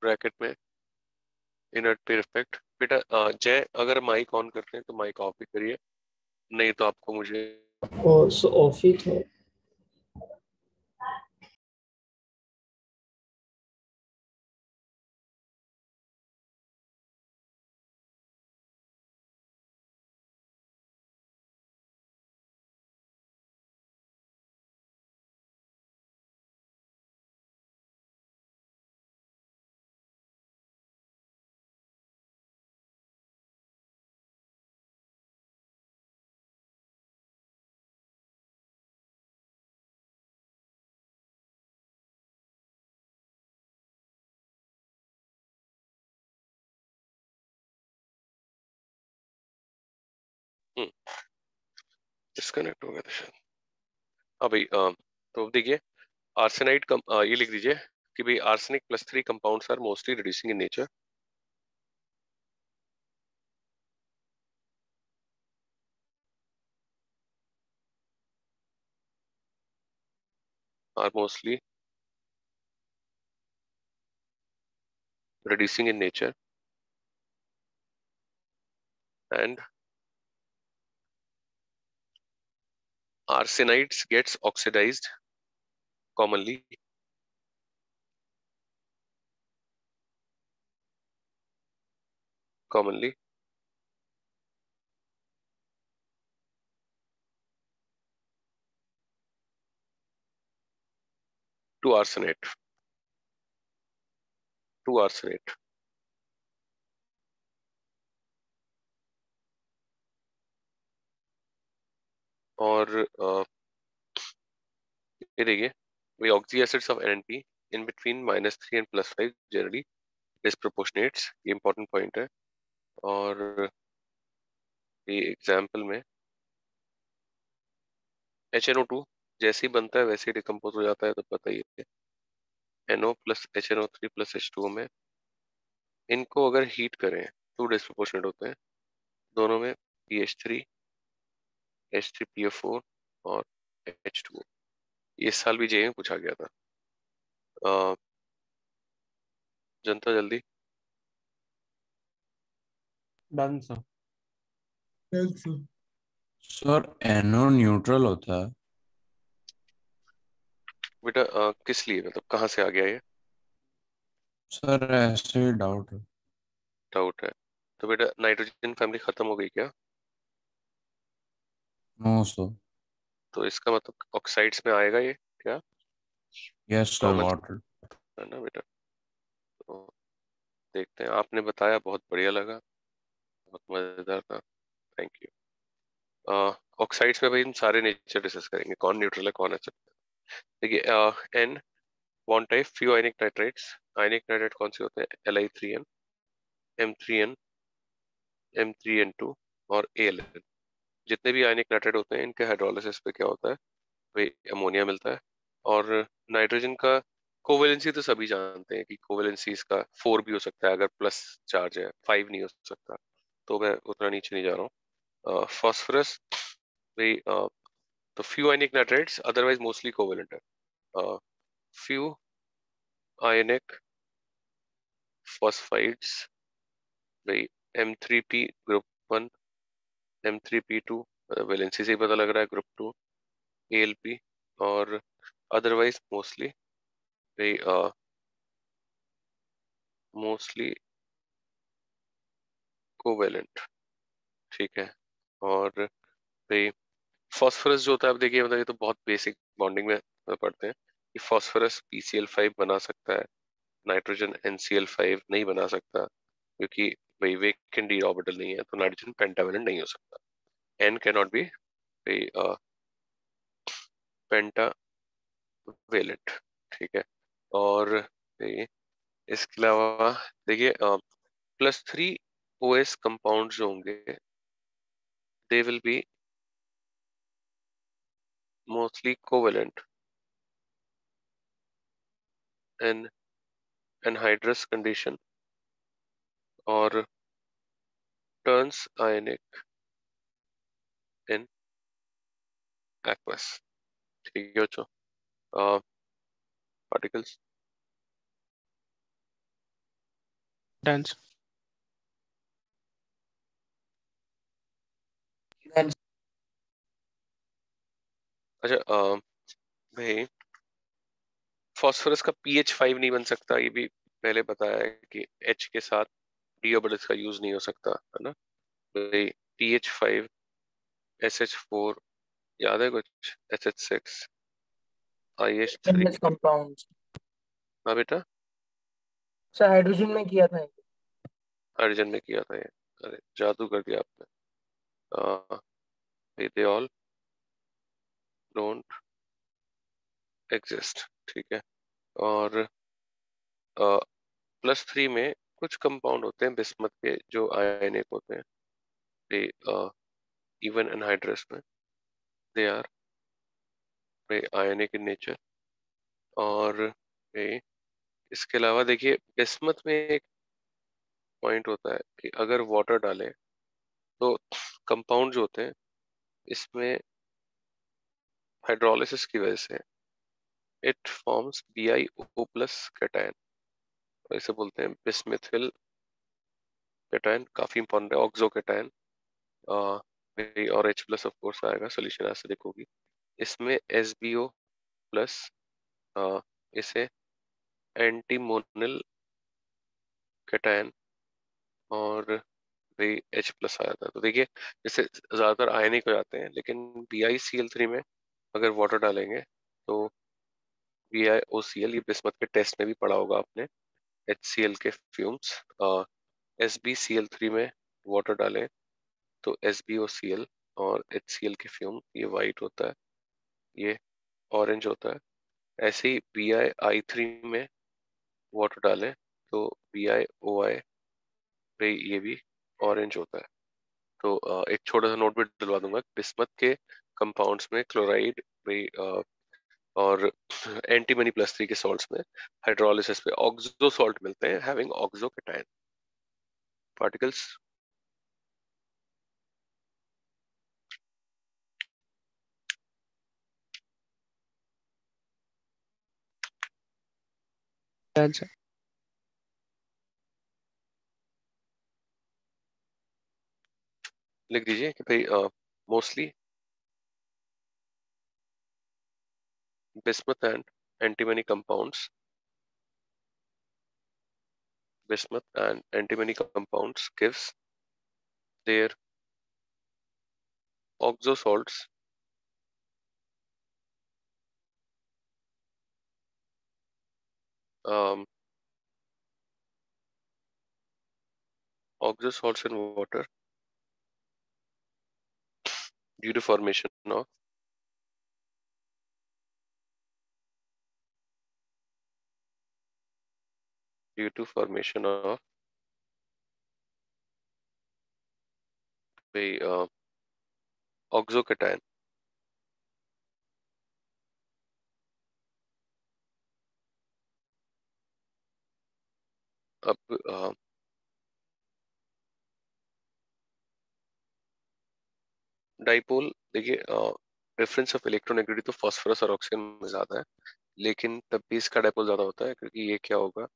Bracket में inert pair effect. बेटा जय, अगर माइक ऑन करते हैं तो माइक ऑफ भी करिए, नहीं तो आपको मुझे So off ही था. डिस्कनेक्ट हो गया था शायद. हाँ भाई, तो देखिए आर्सेनाइड ये लिख दीजिए कि भाई arsenic +3 compounds are mostly reducing in nature. Are mostly reducing in nature and arsenides gets oxidized commonly to arsenate, to arsenate. और ये देखिए, the oxy acids of NNP in between -3 and +5 generally disproportionates, ये important point है। और ये example में HNO2 जैसे ही बनता है वैसे ही डिकम्पोज हो जाता है, तो पता ही है NO plus HNO3 plus H2O में इनको अगर हीट करें तो डिस्प्रोपोर्शनेट होते हैं। दोनों में PH3, H3PO4 और H2O। ये इस साल भी जेईई में पूछा गया था। जनता जल्दी। Done sir. Sir NO neutral होता है। बेटा किस लिए, मतलब कहाँ से आ गया ये सर ऐसे डाउट है। डाउट है? तो बेटा नाइट्रोजन फैमिली खत्म हो गई क्या? No sir. तो इसका मतलब ऑक्साइड्स में आएगा ये क्या? Yes sir, common water. है ना बेटा। तो देखते हैं, आपने बताया बहुत बढ़िया लगा, बहुत मजेदार था, थैंक यू। ऑक्साइड्स में भाई हम सारे नेचर डिस्कस करेंगे, कौन न्यूट्रल है कौन एसिड है। देखिए एन बॉन्ड टाइप फ्यू आयनिक नाइट्रेट्स। आयनिक नाइट्रेट कौन से होते हैं? Li3n, M3n, M3n2 और ALN। जितने भी आयनिक नाइट्रेट होते हैं इनके हाइड्रोलिसिस पे क्या होता है, भाई अमोनिया मिलता है। और नाइट्रोजन का कोवेलेंसी तो सभी जानते हैं कि कोवेलेंसी इसका 4 भी हो सकता है अगर प्लस चार्ज है, 5 नहीं हो सकता। तो मैं उतना नीचे नहीं जा रहा हूँ। फास्फोरस भाई तो फ्यू आयनिक नाइट्रेट्स अदरवाइज मोस्टली कोवेलेंट है। फ्यू आयनिक फॉस्फाइड्स भाई M3P ग्रुप 1, M3P2 वैलेंसी से ही पता लग रहा है ग्रुप 2, ALP। और अदरवाइज मोस्टली भाई मोस्टली कोवेलेंट, ठीक है। और भाई फास्फोरस जो होता है, अब देखिए मतलब ये तो बहुत बेसिक बॉन्डिंग में पढ़ते हैं कि फास्फोरस PCl5 बना सकता है, नाइट्रोजन NCl5 नहीं बना सकता क्योंकि भाई वेकेंट डी ऑर्बिटल नहीं है, तो नाइट्रोजन पेंटावेलेंट नहीं हो सकता। N कैनॉट बी पेंटावेलेंट, ठीक है। और भाई इसके अलावा देखिए +3 OS कंपाउंड जो होंगे they will be mostly covalent in anhydrous condition और turns ionic in aqueous, ठीक है बच्चों। Particles done. अच्छा भाई फास्फोरस का pH 5 नहीं बन सकता, ये भी पहले बताया है कि H के साथ डी ऑर्बिटल्स का यूज नहीं हो सकता, है ना भाई। pH 5 SH4 याद है कुछ, SH6 IH3। कंपाउंड्स हाँ बेटा, सर हाइड्रोजन में किया था। हाइड्रोजन में किया था ये, अरे जादू कर दिया आपने। दे ऑल डोंट एग्जिस्ट, ठीक है। और +3 में कुछ कंपाउंड होते हैं बिस्मथ के जो आयनिक होते हैं, दे इवन एनहाइड्रस में they are ionic in nature. और इसके अलावा देखिए बिस्मथ में एक पॉइंट होता है कि अगर वाटर डालें तो कंपाउंड जो होते हैं इसमें हाइड्रोलिसिस की वजह से it forms BiO plus cation, इसे बोलते हैं बिस्मिथिल कैटायन, काफी इंपॉर्टेंट है। ऑक्सो कैटायन और H+ ऑफ कोर्स आएगा, सोल्यूशन एसिडिक होगी। इसमें SbO प्लस इसे एंटीमोनिल कैटायन और भी H+ आ जाता है। तो देखिए इससे ज्यादातर आयनिक हो जाते हैं, लेकिन BiCl3 में अगर वाटर डालेंगे तो BiOCl, ये बिस्मथ के टेस्ट में भी पढ़ा होगा आपने। HCl के फ्यूम्स, SbCl3 में वाटर डालें तो SbOCl और HCl के फ्यूम, ये वाइट होता है, ये ऑरेंज होता है। ऐसे ही BiI3 में वाटर डालें तो BiOI पे ये भी ऑरेंज होता है। तो एक छोटा सा नोट भी दिलवा दूंगा, बिस्मथ के कंपाउंड्स में क्लोराइड भी और एंटीमनी+3 के सॉल्ट्स में हाइड्रोलिसिस पे ऑक्सो सॉल्ट मिलते हैं having oxo cation particles. Answer. लिख दीजिए कि भाई mostly bismuth and antimony compounds bismuth and antimony compounds gives their oxo salts um, oxo salts in water due to formation of the oxocation। अब dipole देखिए, difference of electronegativity तो phosphorus और oxygen में ज्यादा है, लेकिन तब भी इसका डाइपोल ज्यादा होता है क्योंकि ये क्या होगा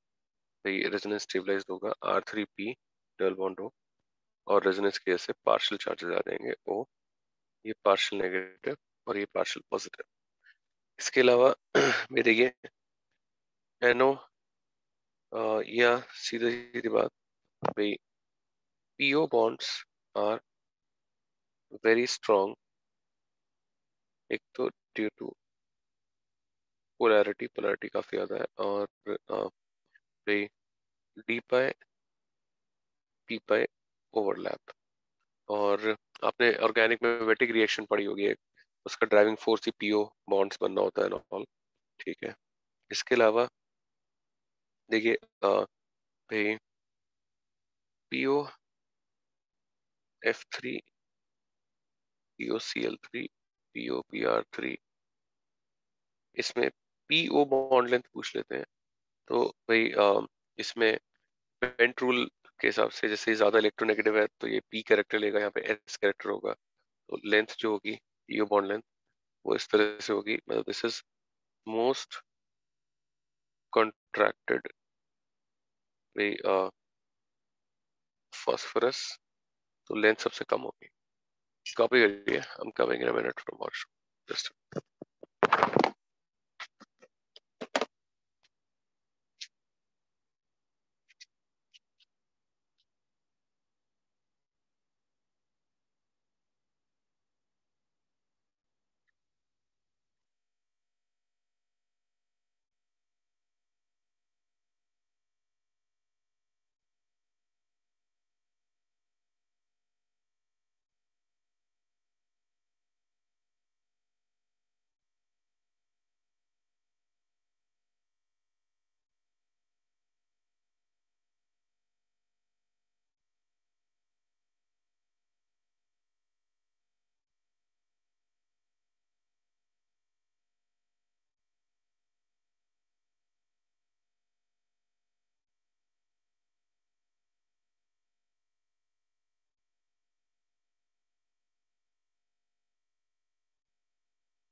भाई, रेजोनेंस स्टेबलाइज्ड होगा R3P डबल बॉन्ड O, और रेजोनेंस की वजह से पार्शियल चार्जेस आ जाएंगे O, ये पार्शियल नेगेटिव और ये पार्शियल पॉजिटिव। इसके अलावा में देखिए NO, या सीधी सीधी बात भाई, PO bonds are very strong, एक तो ड्यू टू पोलैरिटी काफी ज्यादा है, और भाई डी पाई पी पाई ओवरलैप। और आपने ऑर्गेनिक में वेटिक रिएक्शन पढ़ी होगी एक, उसका ड्राइविंग फोर्स ही PO बॉन्ड्स बनना होता है नॉर्मल, ठीक है। इसके अलावा देखिए भाई PO F3 POCl3 POPR3, इसमें PO बॉन्ड लेंथ पूछ लेते हैं तो भाई इसमें बेंट रूल के हिसाब से जैसे ज्यादा इलेक्ट्रोनेगेटिव है तो ये P कैरेक्टर लेगा, यहाँ पे S कैरेक्टर होगा, तो लेंथ जो होगी PO बॉन्ड लेंथ वो इस तरह से होगी, मतलब दिस इज मोस्ट कॉन्ट्रैक्टेड भाई फास्फोरस, तो लेंथ सबसे कम होगी। कॉपी करिए, हम coming in a minute from washroom just.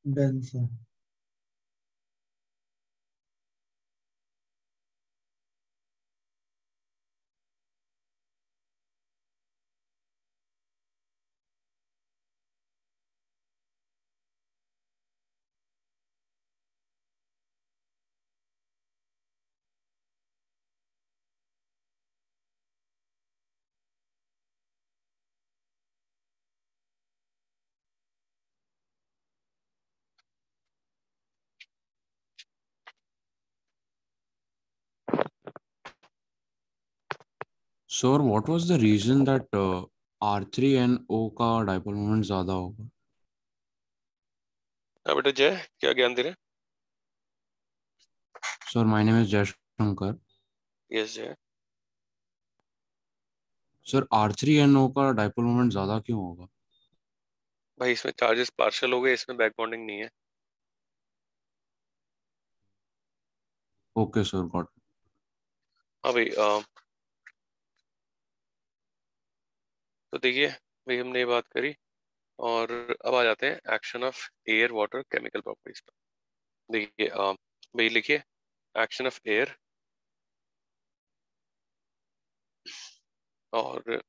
Done, sir. Sir what was the reason that R3NO का डाइपोल मोमेंट ज्यादा होगा? हाँ बेटा जय, क्या ज्ञान दे रहे हैं? Sir my name is Jaishankar. Yes जय। सर R3NO का डाइपोल मोमेंट ज्यादा क्यों होगा? भाई इसमें चार्जेस पार्शियल हो गए, इसमें बैक बॉन्डिंग नहीं है। Okay sir, got. हाँ भाई तो देखिए भाई, हमने ये बात करी और अब आ जाते हैं action of air water chemical properties पर। देखिए भाई लिखिए, एक्शन ऑफ एयर और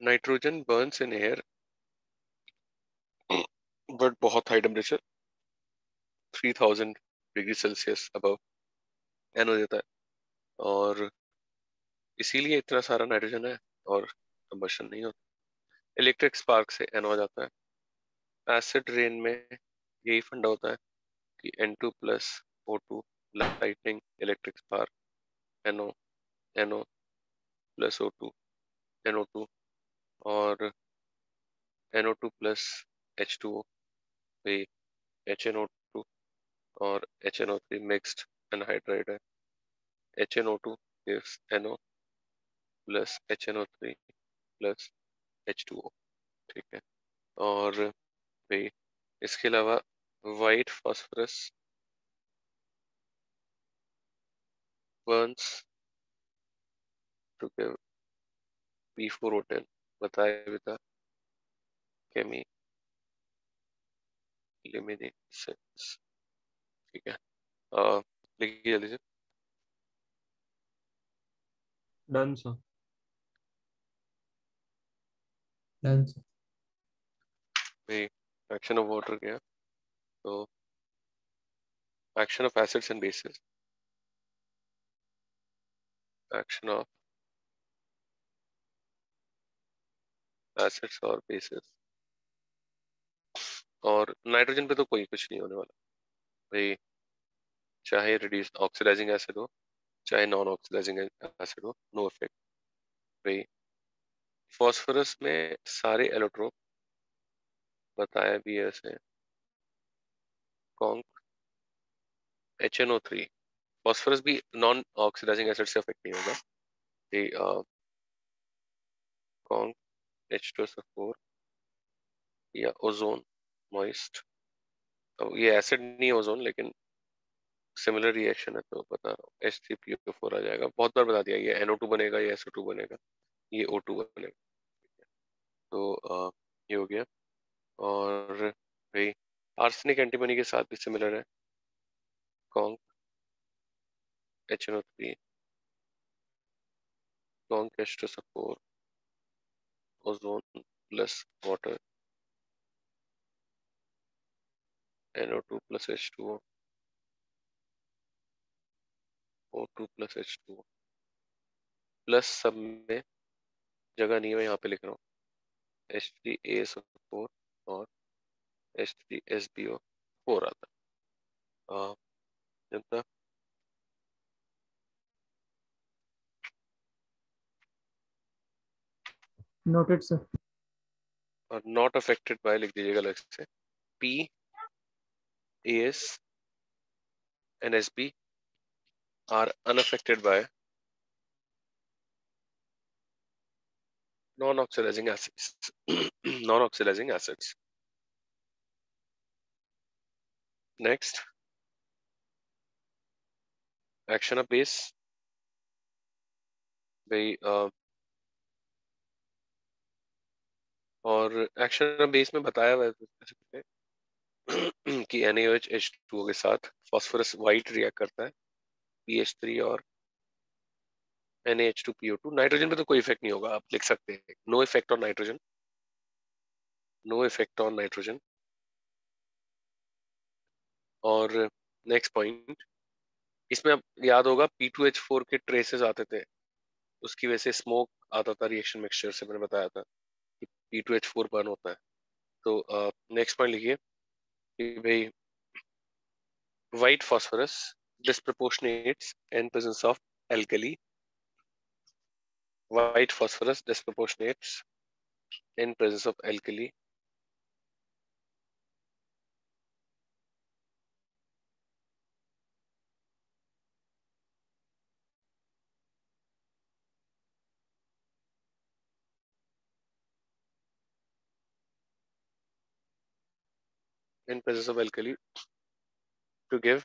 nitrogen burns in air but बहुत high temperature 3000 degree Celsius above N हो जाता है, और इसीलिए इतना सारा नाइट्रोजन है और कंबशन नहीं होता। इलेक्ट्रिक स्पार्क से एन हो जाता है। एसिड रेन में यही फंडा होता है कि N2 plus O2 lightning electric spark NO NO plus O2 NO2 और NO2 प्लस H2O भी HNO2 और HNO3 मिक्स्ड एनहाइड्राइड है। HNO2 gives NO plus HNO3 plus H2O, ठीक है। और भाई इसके अलावा white phosphorus burns to give P4O10 बताया भी था, केमी eliminations, ठीक है। लिखिए जल्दी से। Done sir. Done sir. भाई एक्शन ऑफ वाटर क्या, तो action of acids and bases, action of acids और बेसिस, और नाइट्रोजन पे तो कोई कुछ नहीं होने वाला भाई, चाहे रिड्यूस ऑक्सीडाइजिंग एसिड हो चाहे नॉन ऑक्सीडाइजिंग एसिड हो, नो इफेक्ट भाई। फॉस्फोरस में सारे एलोट्रोप बताया भी है ऐसे, कॉन्क HNO3, फॉस्फोरस भी नॉन ऑक्सीडाइजिंग एसिड से अफेक्ट नहीं होगा ये, कॉन्क H2SO4 या ओजोन मॉइस्ट। अब ये एसिड नहीं है ओजोन, लेकिन सिमिलर रिएक्शन है तो बता रहा हूँ, H3PO4 आ जाएगा। बहुत बार बता दिया, ये NO2 बनेगा, ये SO2 बनेगा, ये O2 बनेगा, तो ये हो गया। और भाई आर्सेनिक एंटीमनी के साथ भी सिमिलर है, conc HNO3, conc H2SO4, ozone plus water NO2 plus H2O, O2 plus H2O plus, सब में जगह नहीं है, मैं यहाँ पे लिख रहा हूँ H3ASO4 और H3SBO4 आता है। जनता नोटेड सर। और नॉट अफेक्टेड बाय लिख दीजिएगा अलग से, P AS and SB are unaffected by non-oxidizing acids. Non-oxidizing acids. Next, action of base. भाई और एक्शन ऑफ बेस में बताया हुआ है कि NaOH H2O के साथ फास्फोरस वाइट रिएक्ट करता है, PH3 और NaH2PO2। नाइट्रोजन पे तो कोई इफेक्ट नहीं होगा, आप लिख सकते हैं no effect on nitrogen, no effect on nitrogen. और नेक्स्ट पॉइंट, इसमें अब याद होगा P2H4 के ट्रेसेस आते थे, उसकी वजह से स्मोक आता था रिएक्शन मिक्सचर से, मैंने बताया था कि P2H4 बर्न होता है। तो नेक्स्ट पॉइंट लिखिए कि भाई white phosphorus disproportionates in presence of alkali white phosphorus disproportionates in presence of alkali. In presence of alkali to give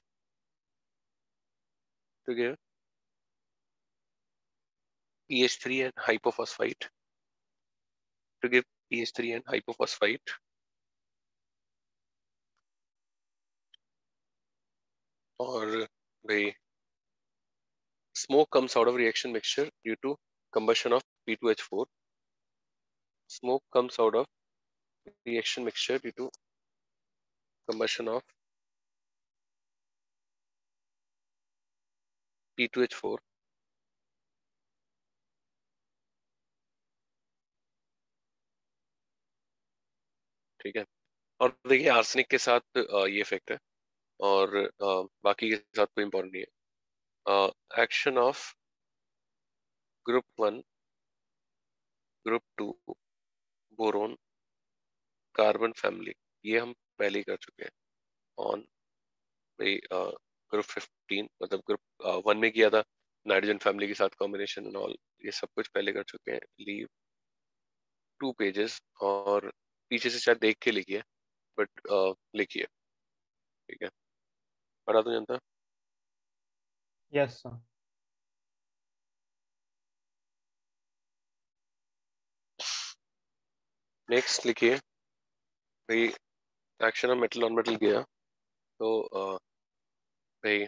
pH3 and hypophosphite, to give pH3 and hypophosphite, or the smoke comes out of reaction mixture due to combustion of P2H4. Smoke comes out of reaction mixture due to combustion of P2H4. ठीक है, और देखिए arsenic के साथ ये effect है, और बाकी के साथ कोई इंपॉर्टेंट नहीं है. Action of group 1, group 2 boron carbon family, ये हम पहले ही कर चुके हैं ऑन ग्रुप 15, मतलब ग्रुप 1 में किया था नाइट्रोजन फैमिली के साथ कॉम्बिनेशन एंड ऑल, ये सब कुछ पहले कर चुके हैं. लीव 2 पेजेस, और पीछे से शायद देख के लिखिए, बट लिखिए, ठीक है. पढ़ा तो जनता. Yes, sir. नेक्स्ट लिखिए भाई, action of metal on metal गया तो भाई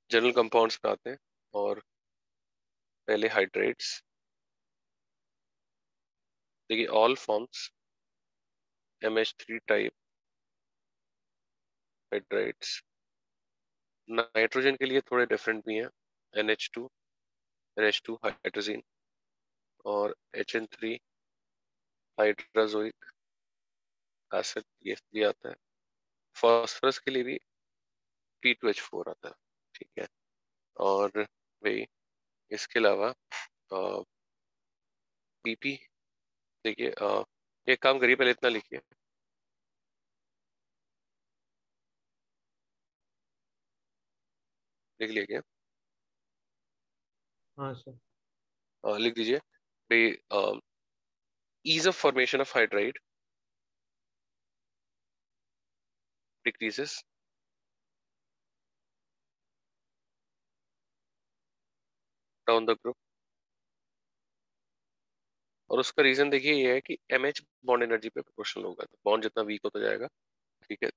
जनरल कंपाउंड्स पे आते हैं, और पहले हाइड्रेट्स. देखिए all forms MH3 type hydrates. Nitrogen के लिए थोड़े डिफरेंट भी हैं, NH2 हाइड्रोजन, और HN3 हाइड्राजोइक एसिड, ये भी आता है. फास्फोरस के लिए भी P2H4 आता है, ठीक है. और भाई इसके अलावा PP, देखिए एक काम करिए, पहले इतना लिखिए. लिख लिया क्या? हाँ सर. लिख दीजिए भाई, ease of formation of hydride decreases down the group. और उसका रीजन देखिए ये है कि MH बॉन्ड एनर्जी पे प्रोपोर्शनल होगा, तो बॉन्ड जितना वीक होता जाएगा, ठीक है.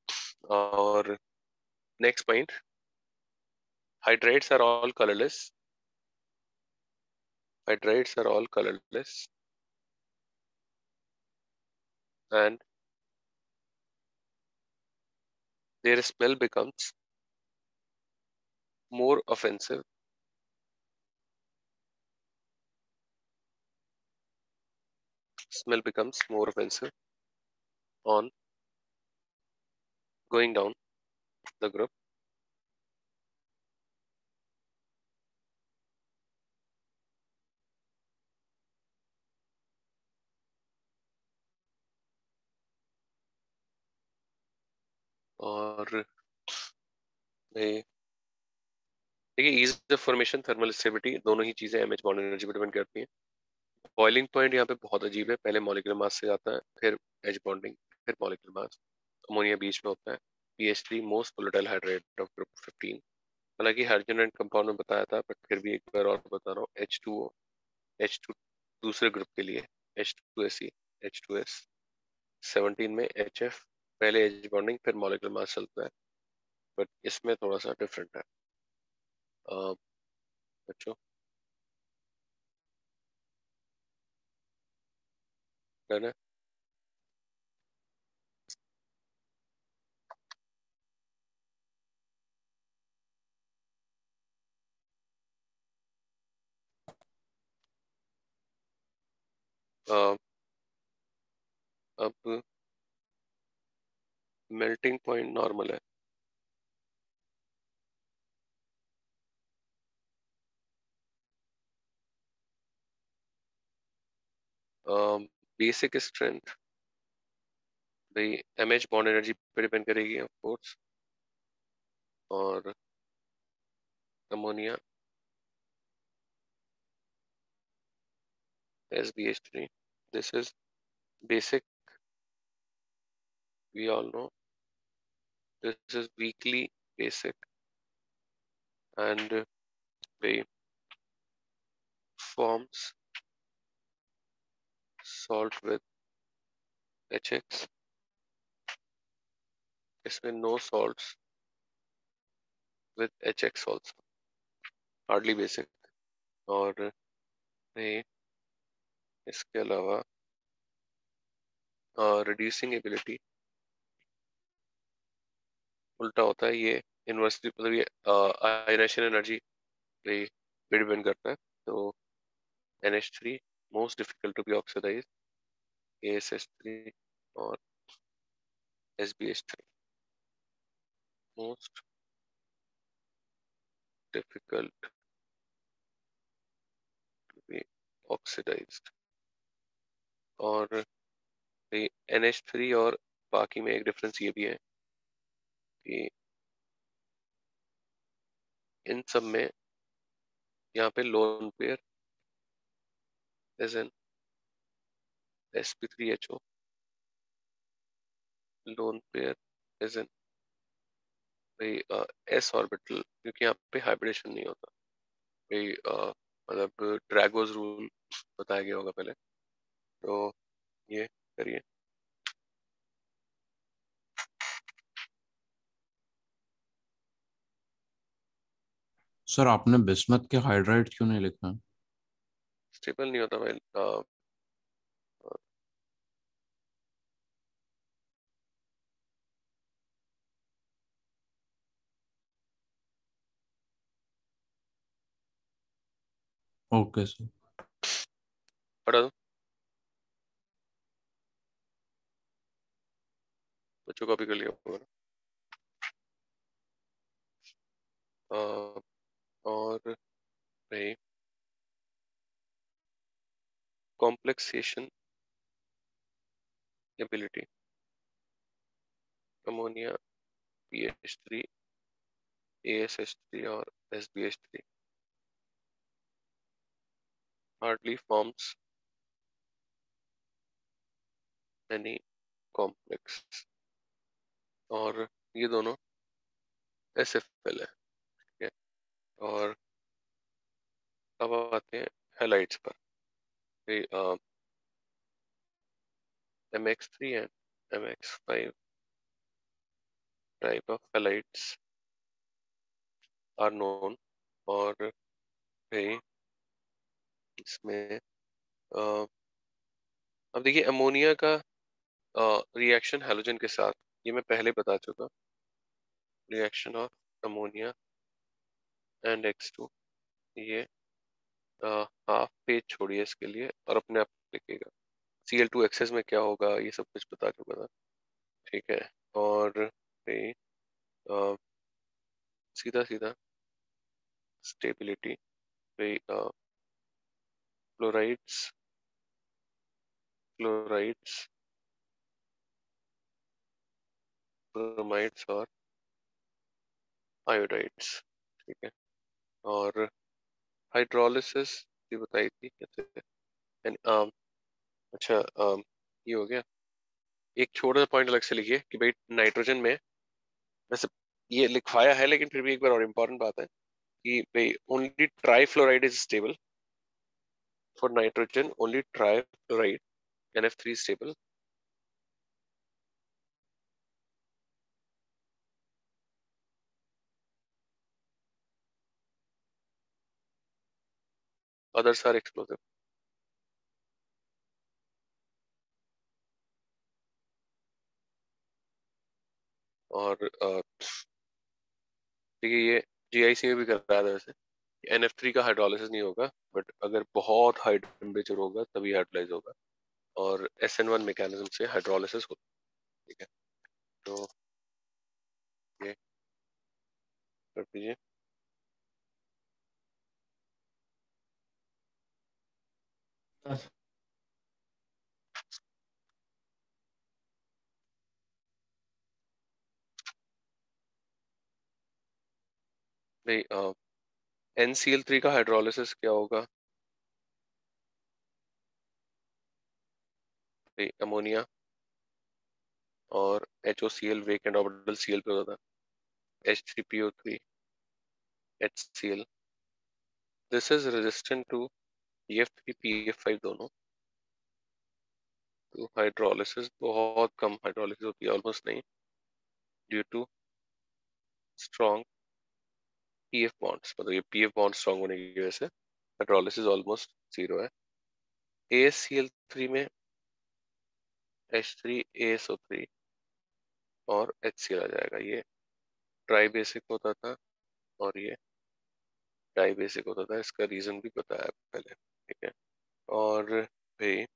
और next point, hydrides are all colourless. Hydrates are all colorless and their smell becomes more offensive on going down the group. और देखिए ease of formation, thermal stability, दोनों ही चीजें एमएच बॉन्ड एनर्जी पर डिपेंड करती हैं. बॉइलिंग पॉइंट यहाँ पे बहुत अजीब है, पहले मॉलिक्यूलर मास से आता है, फिर एच बॉन्डिंग, फिर मॉलिक्यूलर मास. अमोनिया बीच में होता है. pH3 most volatile hydrate of group 15. हालांकि हाइड्रोजन कंपाउंड में बताया था, बट फिर भी एक बार और बता रहा हूँ. H2 दूसरे ग्रुप के लिए H2SE, H2S. 17 में HF, पहले एच बॉन्डिंग फिर मॉलिक्यूलर मास चलता है, बट इसमें थोड़ा सा डिफरेंट है. बच्चों डन है. अब मेल्टिंग पॉइंट नॉर्मल है, बेसिक स्ट्रेंथ भाई MH बॉन्ड एनर्जी पे डिपेंड करेगी ऑफ कोर्स, और ammonia SBH3, this is basic, we all know this is weakly basic, and they forms salt with HX, इसमें no salts with HX also, hardly basic, और ये इसके अलावा reducing ability उल्टा होता है, ये इन्वर्सली मतलब ये आयनेशन एनर्जी पे डिपेंड करता है, तो NH3 most difficult to be oxidized, ASH3 और SBH3 most difficult to be oxidized, और ये NH3 और बाकी में एक डिफरेंस ये भी है कि इन सब में यहाँ पे lone pair is an sp3ho, lone pair is an भाई s ऑर्बिटल, क्योंकि यहाँ पे हाइब्रिडेशन नहीं होता भाई, मतलब ड्रैगोस रूल बताया गया होगा पहले, तो ये करिए। सर आपने बिस्मथ के हाइड्राइड क्यों नहीं लिखा? स्टेबल नहीं होता भाई, ओके सर। पढ़ा दो बच्चों, कॉपी कर लिया होगा ना। और भाई complexation ability, ammonia PH3, ASH3 और SBH3 hardly forms any complex, और ये दोनों SFL है, ठीक है। और अब आते हैं हैलाइड्स पर, MX3 and MX5 type of halides are known, और भाई इसमें अब देखिए अमोनिया का रिएक्शन हैलोजन के साथ, ये मैं पहले बता चुका, reaction of ammonia and X2, ये हाफ पेज छोड़िए इसके लिए और अपने आप लिखिएगा। Cl2 एक्सेस में क्या होगा ये सब कुछ बता चुका था, ठीक है। और भाई सीधा सीधा स्टेबिलिटी, भाई क्लोराइड्स क्लोराइड्स ब्रोमाइड्स और आयोडाइड्स, ठीक है। और हाइड्रोलिसिस ये बताई थी कैसे, अच्छा ये हो गया। एक छोटा सा पॉइंट अलग से लिखिए कि भाई नाइट्रोजन में, वैसे ये लिखवाया है लेकिन फिर भी एक बार और इम्पोर्टेंट बात है कि भाई only trifluoride is stable, for nitrogen only trifluoride NF3 stable, others are explosive। और ठीक है, ये GIC में भी कर रहा था वैसे, NF3 का हाइड्रोलिसिस नहीं होगा, बट अगर बहुत हाई टेम्परेचर होगा तभी हाइड्रोलाइज होगा, और SN1 मैकेनिज्म से हाइड्रोलिसिस होता है, ठीक है। तो ये कर दीजिए। भाई NCl3 का हाइड्रोलिसिस क्या होगा? भाई अमोनिया और HOCl वेकेंट ऑर्बिटल Cl पे होता है, H3PO3 HCl. This is resistant to PF3 PF5 दोनों. तो हाइड्रोलिसिस बहुत कम हाइड्रोलिसिस होती है, ऑलमोस्ट नहीं, due to strong PF bonds. मतलब ये PF बॉन्ड स्ट्रॉन्ग होने की वजह से हाइड्रोलिसिस ऑलमोस्ट जीरो है. ASCl3 में H3ASO3 और HCl आ जाएगा. ये ट्राई बेसिक होता था और ये डाई बेसिक होता था. इसका रीजन भी बताया पहले, ठीक है. और भाई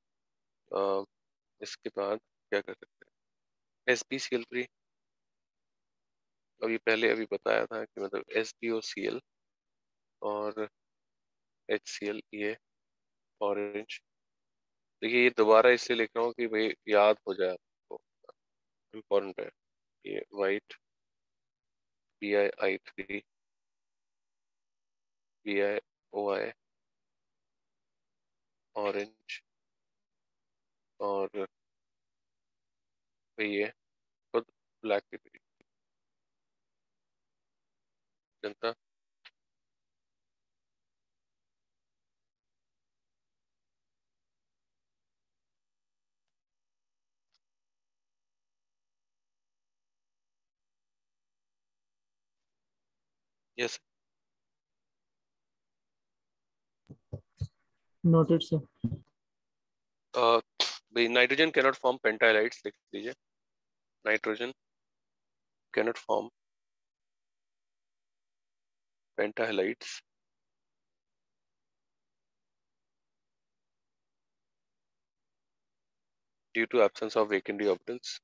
इसके बाद क्या कर सकते हैं? SbCl3 अभी बताया था कि मतलब SbOCl और HCl, ये ऑरेंज. देखिए ये दोबारा इसलिए लिख रहा हूँ कि भाई याद हो जाए आपको, इम्पोर्टेंट है. ये वाइट BiI3 BiOI ऑरेंज और भाई ये खुद ब्लैक टी जनता. यस. Noted, sir. भाई नाइट्रोजन कैनॉट फॉर्म पेंटाइलाइड्स, लिख लीजिए. Nitrogen cannot form pentahalides due to absence of vacant d orbitals.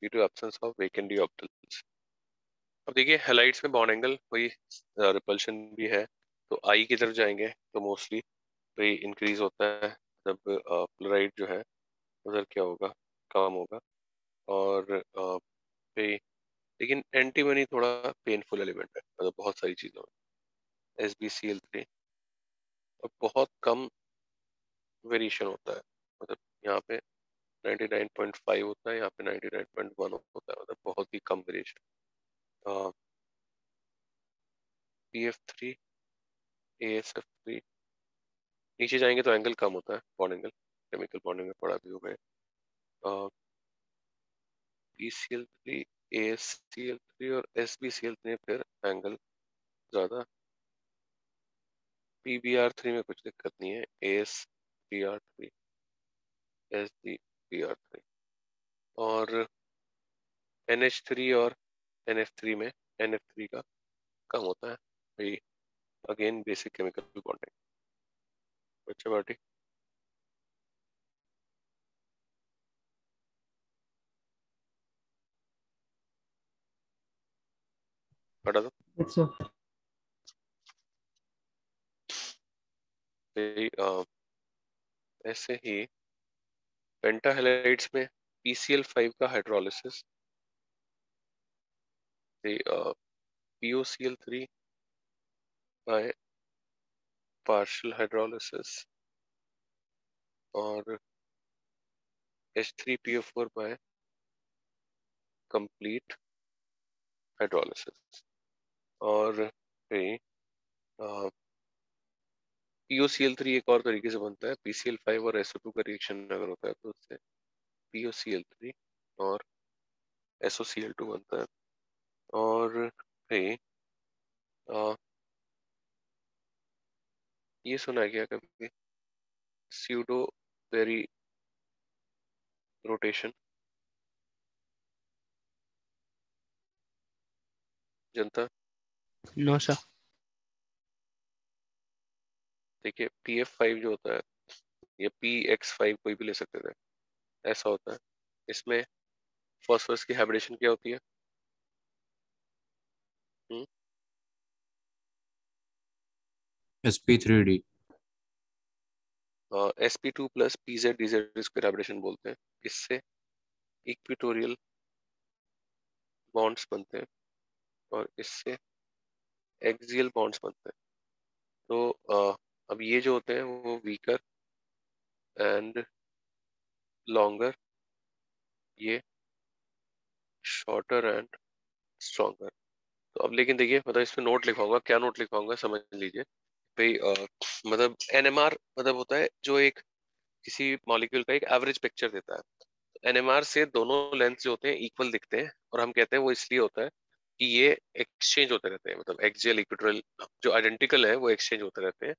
Due to absence of vacant d orbitals. अब देखिए हैलाइड्स में बॉन्ड एंगल वही रिपल्शन भी है, तो आई की तरफ जाएंगे तो मोस्टली वही इंक्रीज होता है. जब क्लोराइड जो है उधर क्या होगा, कम होगा. और भाई लेकिन एंटीमनी थोड़ा पेनफुल एलिमेंट है, मतलब बहुत सारी चीजों में. SbCl3 और बहुत कम वेरिएशन होता है. मतलब यहाँ पे 99.5 होता है, यहाँ पे 99.1 होता है, मतलब बहुत ही कम वेरिएशन. PF3 ASF3 नीचे जाएंगे तो एंगल कम होता है, बॉन्ड एंगल केमिकल बॉन्डिंग में पड़ा भी हो गए. PCl3 ASCl3 और SbCl3 फिर एंगल ज्यादा. PBr3 में कुछ दिक्कत नहीं है. ASBr3 SbBr3 और NH3 और NF3 में NF3 का कम होता है. भाई अगेन बेसिक केमिकल बॉन्डिंग. अच्छा पार्टी. हटा दो. Yes, sir. भाई ऐसे ही पेंटाहेलाइड्स में PCl5 का hydrolysis, POCl3 by partial hydrolysis और H3PO4 बाय कंप्लीट हाइड्रोलिसिस. और फिर POCl3 एक और तरीके से बनता है. PCl5 और SO2 का रिएक्शन अगर होता है तो उससे POCl3 और SOCl2 बनता है. और फिर ये सुना है क्या कभी स्यूडो वेरी रोटेशन जनता? No sir. देखिए PF5 जो होता है ये PX5 कोई भी ले सकते थे, ऐसा होता है. इसमें फॉस्फोरस की हाइब्रिडेशन क्या होती है? हम्म, sp3d. sp2 plus pz dz इसको कोलैबोरेशन बोलते हैं। इससे इक्विटोरियल बॉन्ड्स बनते हैं और इससे एक्सियल बॉन्ड्स बनते हैं। तो अब ये जो होते हैं वो वीकर एंड लॉन्गर, ये शॉर्टर एंड स्ट्रॉन्गर। तो अब लेकिन देखिए, मतलब इसमें नोट लिखवाऊंगा, क्या नोट लिखवाऊंगा समझ लीजिए भाई। मतलब एनएमआर मतलब होता है जो एक किसी मॉलिक्यूल का एक एवरेज पिक्चर देता है। एनएमआर से दोनों लेंथ जो होते हैं इक्वल दिखते हैं, और हम कहते हैं वो इसलिए होता है कि ये एक्सचेंज होते रहते हैं, मतलब एक्सियल इक्विटोरियल जो आइडेंटिकल है वो एक्सचेंज होते रहते हैं।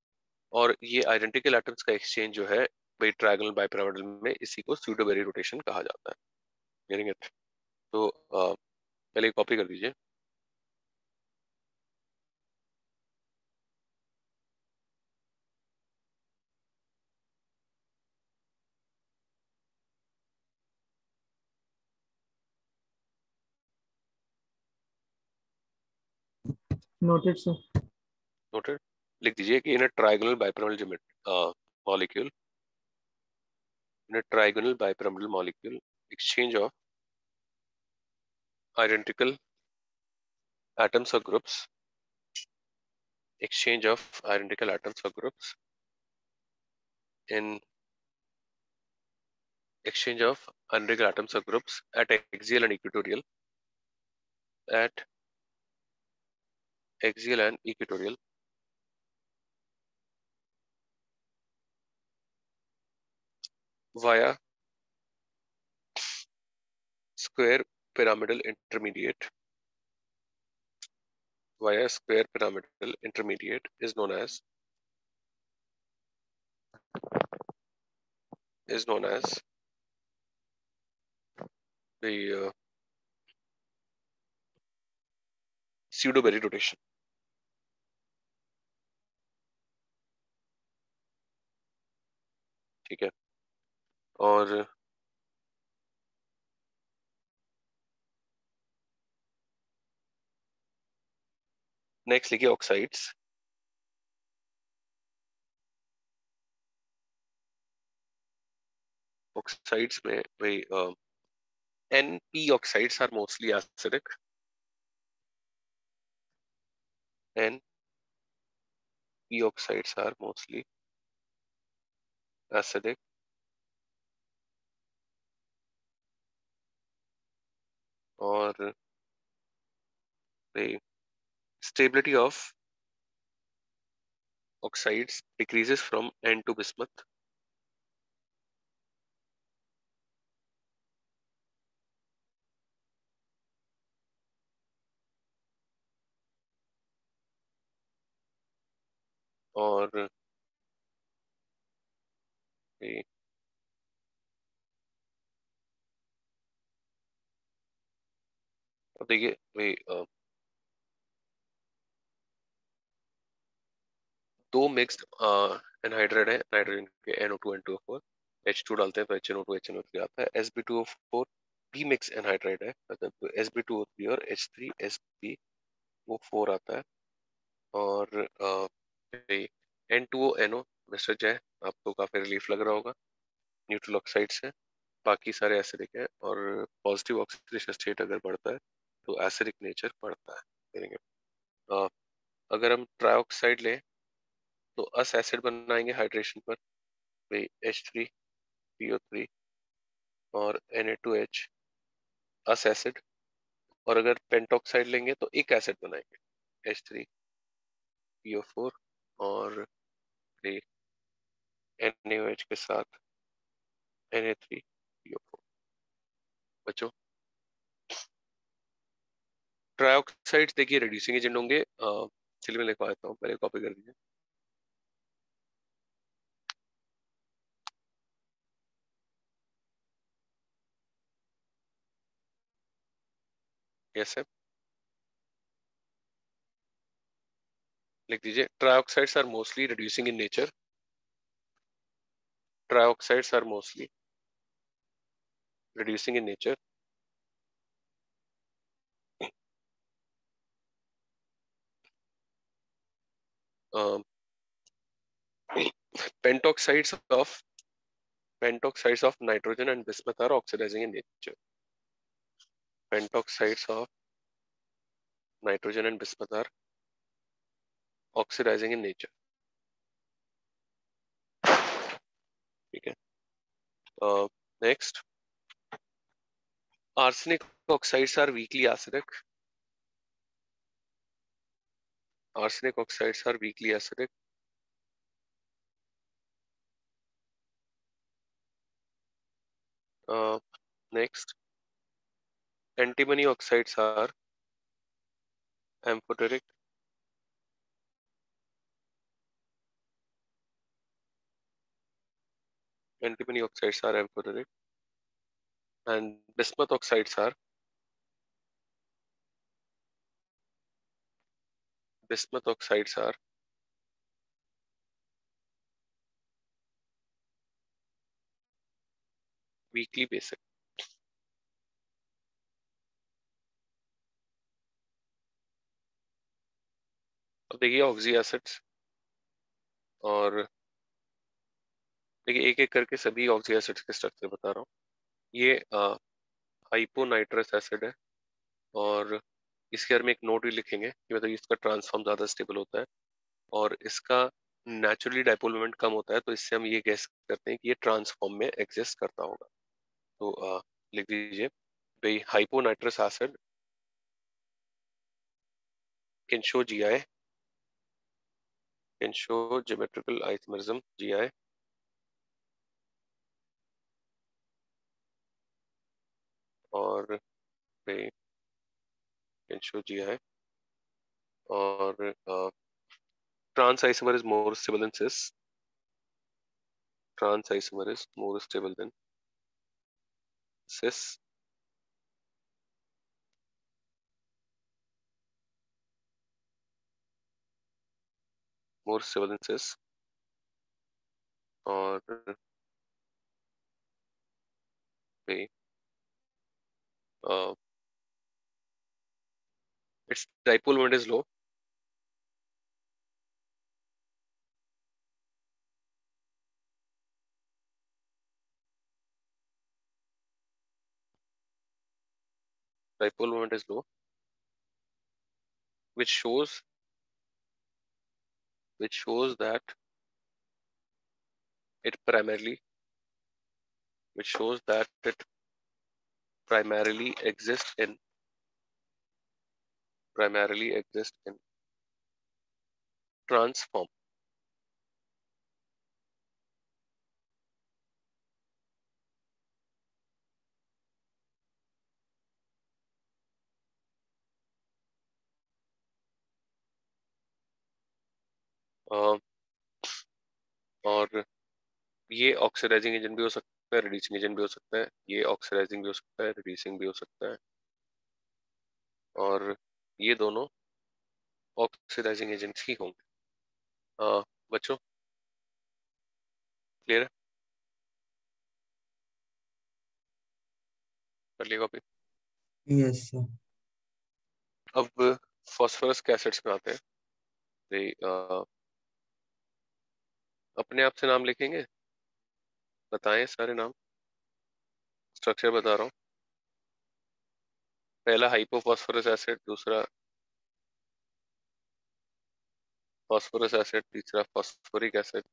और ये आइडेंटिकल एटम्स का एक्सचेंज जो है भाई ट्रायंगल बाइपिरामिडल में, इसी को स्यूडो बेरी रोटेशन कहा जाता है। Getting it? तो पहले कॉपी कर दीजिए। Noted sir. नोटेड। लिख दीजिए कि in a triangular bipyramidal molecule, in a trigonal bipyramidal molecule, exchange of identical atoms or groups, exchange of identical atoms or groups in exchange of identical atoms or groups at axial and equatorial, at axial and equatorial via square pyramidal intermediate, via square pyramidal intermediate is known as the pseudo berry rotation। ठीक है। और next लिखिए oxides. Oxides में भाई NP oxides are mostly acidic, NP oxides are mostly acidic, और the stability of oxides decreases from N to bismuth, और the अब देखिए भाई दो मिक्स्ड एनहाइड्राइड है नाइट्रोजन के NO2 N2O4, H2 डालते हैं तो HNO2 HNO3 आता है। Sb2O4 भी मिक्स एनहाइड्राइड है, मतलब Sb2O3 और H3SbO4 आता है। और N2ONO मिश्रित है, आपको काफी रिलीफ लग रहा होगा, न्यूट्रल ऑक्साइड्स है, बाकी सारे एसिडिक है। और पॉजिटिव ऑक्सीडेशन स्टेट अगर बढ़ता है तो एसिडिक नेचर बढ़ता है। करेंगे अगर हम ट्राइऑक्साइड लें तो अस एसिड बनाएंगे हाइड्रेशन पर, भाई H3PO3 और Na2H अस एसिड। और अगर पेंटॉक्साइड लेंगे तो एक एसिड बनाएंगे H3PO4 और NaOH के साथ Na3PO4। बच्चों ट्राइऑक्साइड्स देखिए रिड्यूसिंग एजेंट होंगे। चलिए मैं लिखवा देता हूँ, पहले कॉपी कर दीजिए। यस है, लिख दीजिए trioxides are mostly reducing in nature, trioxides are mostly reducing in nature pentoxides of nitrogen and bismuth are oxidizing in nature. Pentoxides of nitrogen and bismuth are oxidizing in nature. ठीक है. Next, arsenic oxides are weakly acidic. Arsenic oxides are weakly acidic. Next, antimony oxides are amphoteric. Antimony oxides are amphoteric, and bismuth oxides are weakly basic. अब देखिए oxy acids, और देखिए एक एक करके सभी ऑक्सी एसिड्स के स्ट्रक्चर बता रहा हूँ. ये हाइपोनाइट्रस एसिड है, और इसके बारे में एक नोट भी लिखेंगे कि मतलब इसका ट्रांसफॉर्म ज्यादा स्टेबल होता है और इसका नेचुरली डाइपोल मोमेंट कम होता है, तो इससे हम ये गेस करते हैं कि ये ट्रांसफॉर्म में एग्जिस्ट करता होगा. तो लिख दीजिए भाई, hyponitrous acid can show GI, can show geometrical isomerism GI, और भाई कैन शो GI, और trans isomer is more stable than cis. Trans isomer is more stable than cis. More stable than cis. और भाई its dipole moment is low. Dipole moment is low, which shows that it primarily exists in transform. और ये oxidising agent भी हो सकता है, reducing agent भी हो सकता है. ये ऑक्सीडाइजिंग भी हो सकता है, रिड्यूसिंग भी हो सकता है, और ये दोनों ऑक्सीडाइजिंग एजेंट्स ही होंगे. बच्चों क्लियर है? कर लिया कॉपी? Yes, sir. अब फास्फोरस के एसिड्स में आते हैं. अपने आप से नाम लिखेंगे, बताएं सारे नाम. स्ट्रक्चर बता रहा हूँ. पहला हाइपोफॉस्फोरस एसिड, दूसरा फास्फोरस एसिड, तीसरा फास्फोरिक एसिड.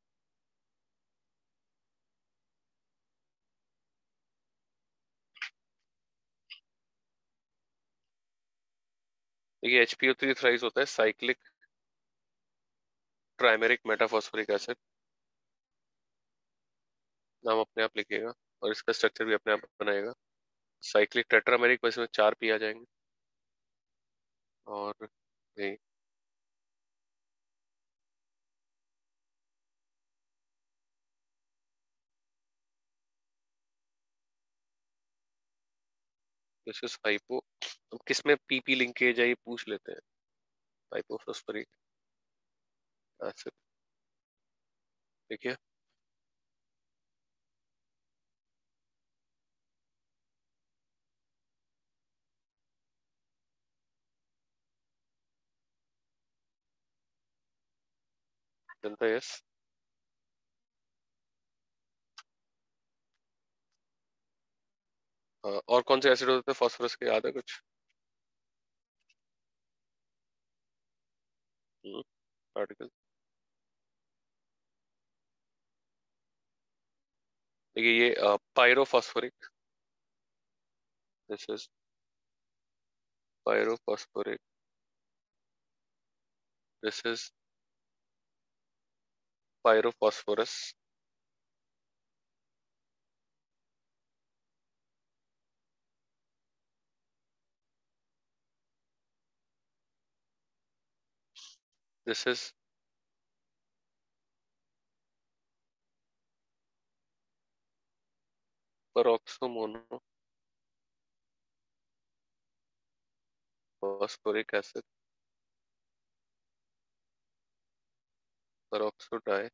देखिए HPO3 थ्राइस होता है साइक्लिक ट्राइमेरिक मेटाफॉस्फोरिक एसिड. नाम अपने आप लिखिएगा और इसका स्ट्रक्चर भी अपने आप बनाएगा. साइक्लिक टेट्रामेरिक, बस में 4 P आ जाएंगे. और ये दिस इज हाइपो. अब किसमें PP लिंकेज है ये पूछ लेते हैं. Hypophosphoric acid. ठीक है. जनता यस. और कौन से एसिड होते हैं फास्फोरस के, याद है कुछ? पार्टिकल, देखिए ये pyrophosphoric, this is pyrophosphoric, this is pyrophosphorus, this is peroxomono phosphoric acid, peroxide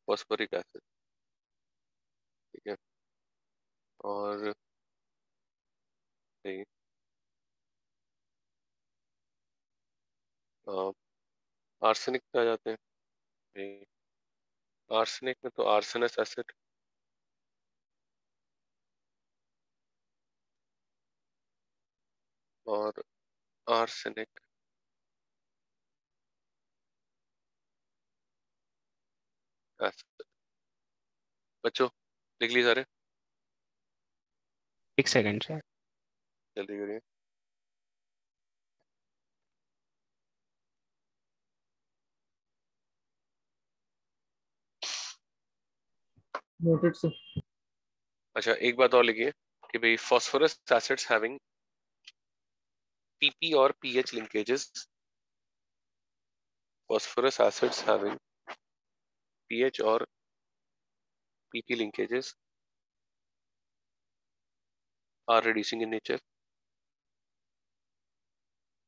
phosphoric acid, ठीक है। और आर्सेनिक पे आ जाते हैं। आर्सेनिक में तो आर्सेनस एसिड, और आर्सेनिक एसिड। बच्चों लिख ली सारे, एक सेकंड सर। जल्दी करिए। Noted sir. अच्छा एक बात और लिखिए कि भाई फॉस्फोरस एसिड्स हैविंग PP और PH linkages, phosphorus acids having PH और PP linkages are reducing in nature,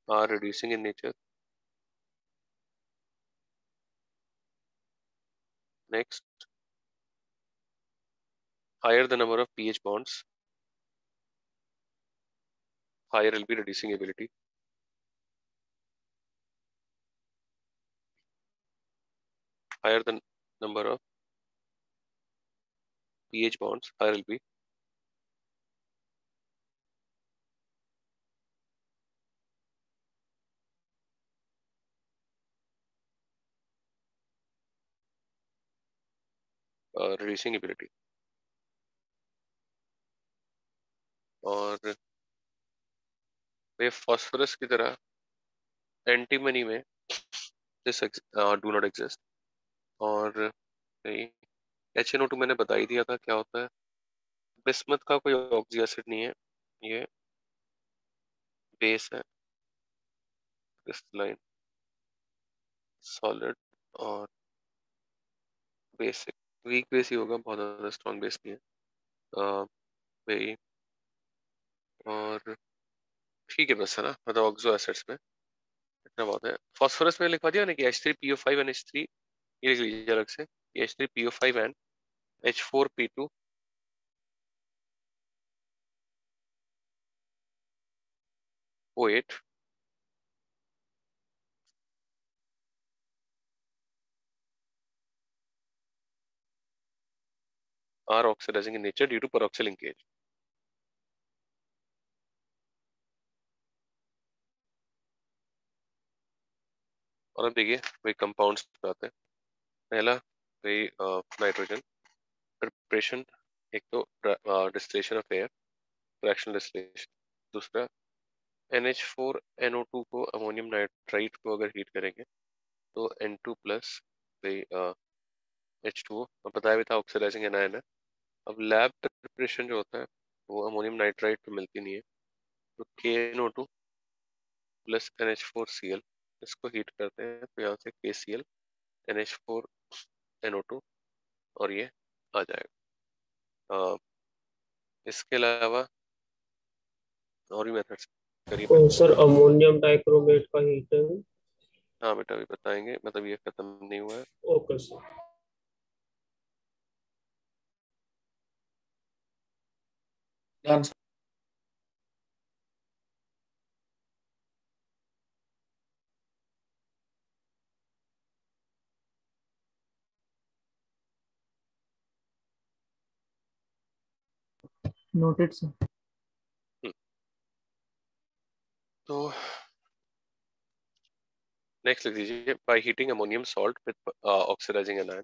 are reducing in nature. Next, higher the number of pH bonds, higher will be reducing ability. Higher the number of pH bonds, higher will be reducing ability. और वे phosphorus की तरह antimony में this do not exist. और HNO2 मैंने बता ही दिया था क्या होता है। बिस्मथ का कोई ऑक्सी एसिड नहीं है, ये बेस है, क्रिस्टलाइन सॉलिड और बेसिक, वीक बेस ही होगा, बहुत ज्यादा स्ट्रॉन्ग बेस नहीं है भाई। और ठीक है बस, है ना, मतलब ऑक्सो एसिड्स में इतना बहुत है। फास्फोरस में लिखवा दिया ना कि H3PO5 एंड H3, ये लिख लीजिए अलग से, H3PO5 and H4P2 O8 are oxidizing in nature due to peroxide linkage. और अब देखिए वही कंपाउंड्स पे आते हैं। पहला वही नाइट्रोजन प्रिपरेशन, एक तो distillation of air, fractional distillation. दूसरा NH4NO2 को अमोनियम नाइट्राइट को अगर हीट करेंगे तो N2 प्लस H2O, और बताया भी था ऑक्सीडाइजिंग एनायन है। अब लैब प्रिपरेशन जो होता है वो अमोनियम नाइट्राइट तो मिलती नहीं है, तो KNO2 प्लस NH4Cl, इसको हीट करते हैं तो यहाँ से KCl NH4NO2 और ये आ जाएगा। इसके अलावा और भी मेथड्स करिए। और सर अमोनियम डाइक्रोमेट का हीटिंग। हाँ बेटा अभी बताएंगे, मतलब ये खत्म नहीं हुआ है। Okay sir. ध्यान से। Noted sir. तो नेक्स्ट लिख दीजिए, by heating ammonium salt with oxidising anion.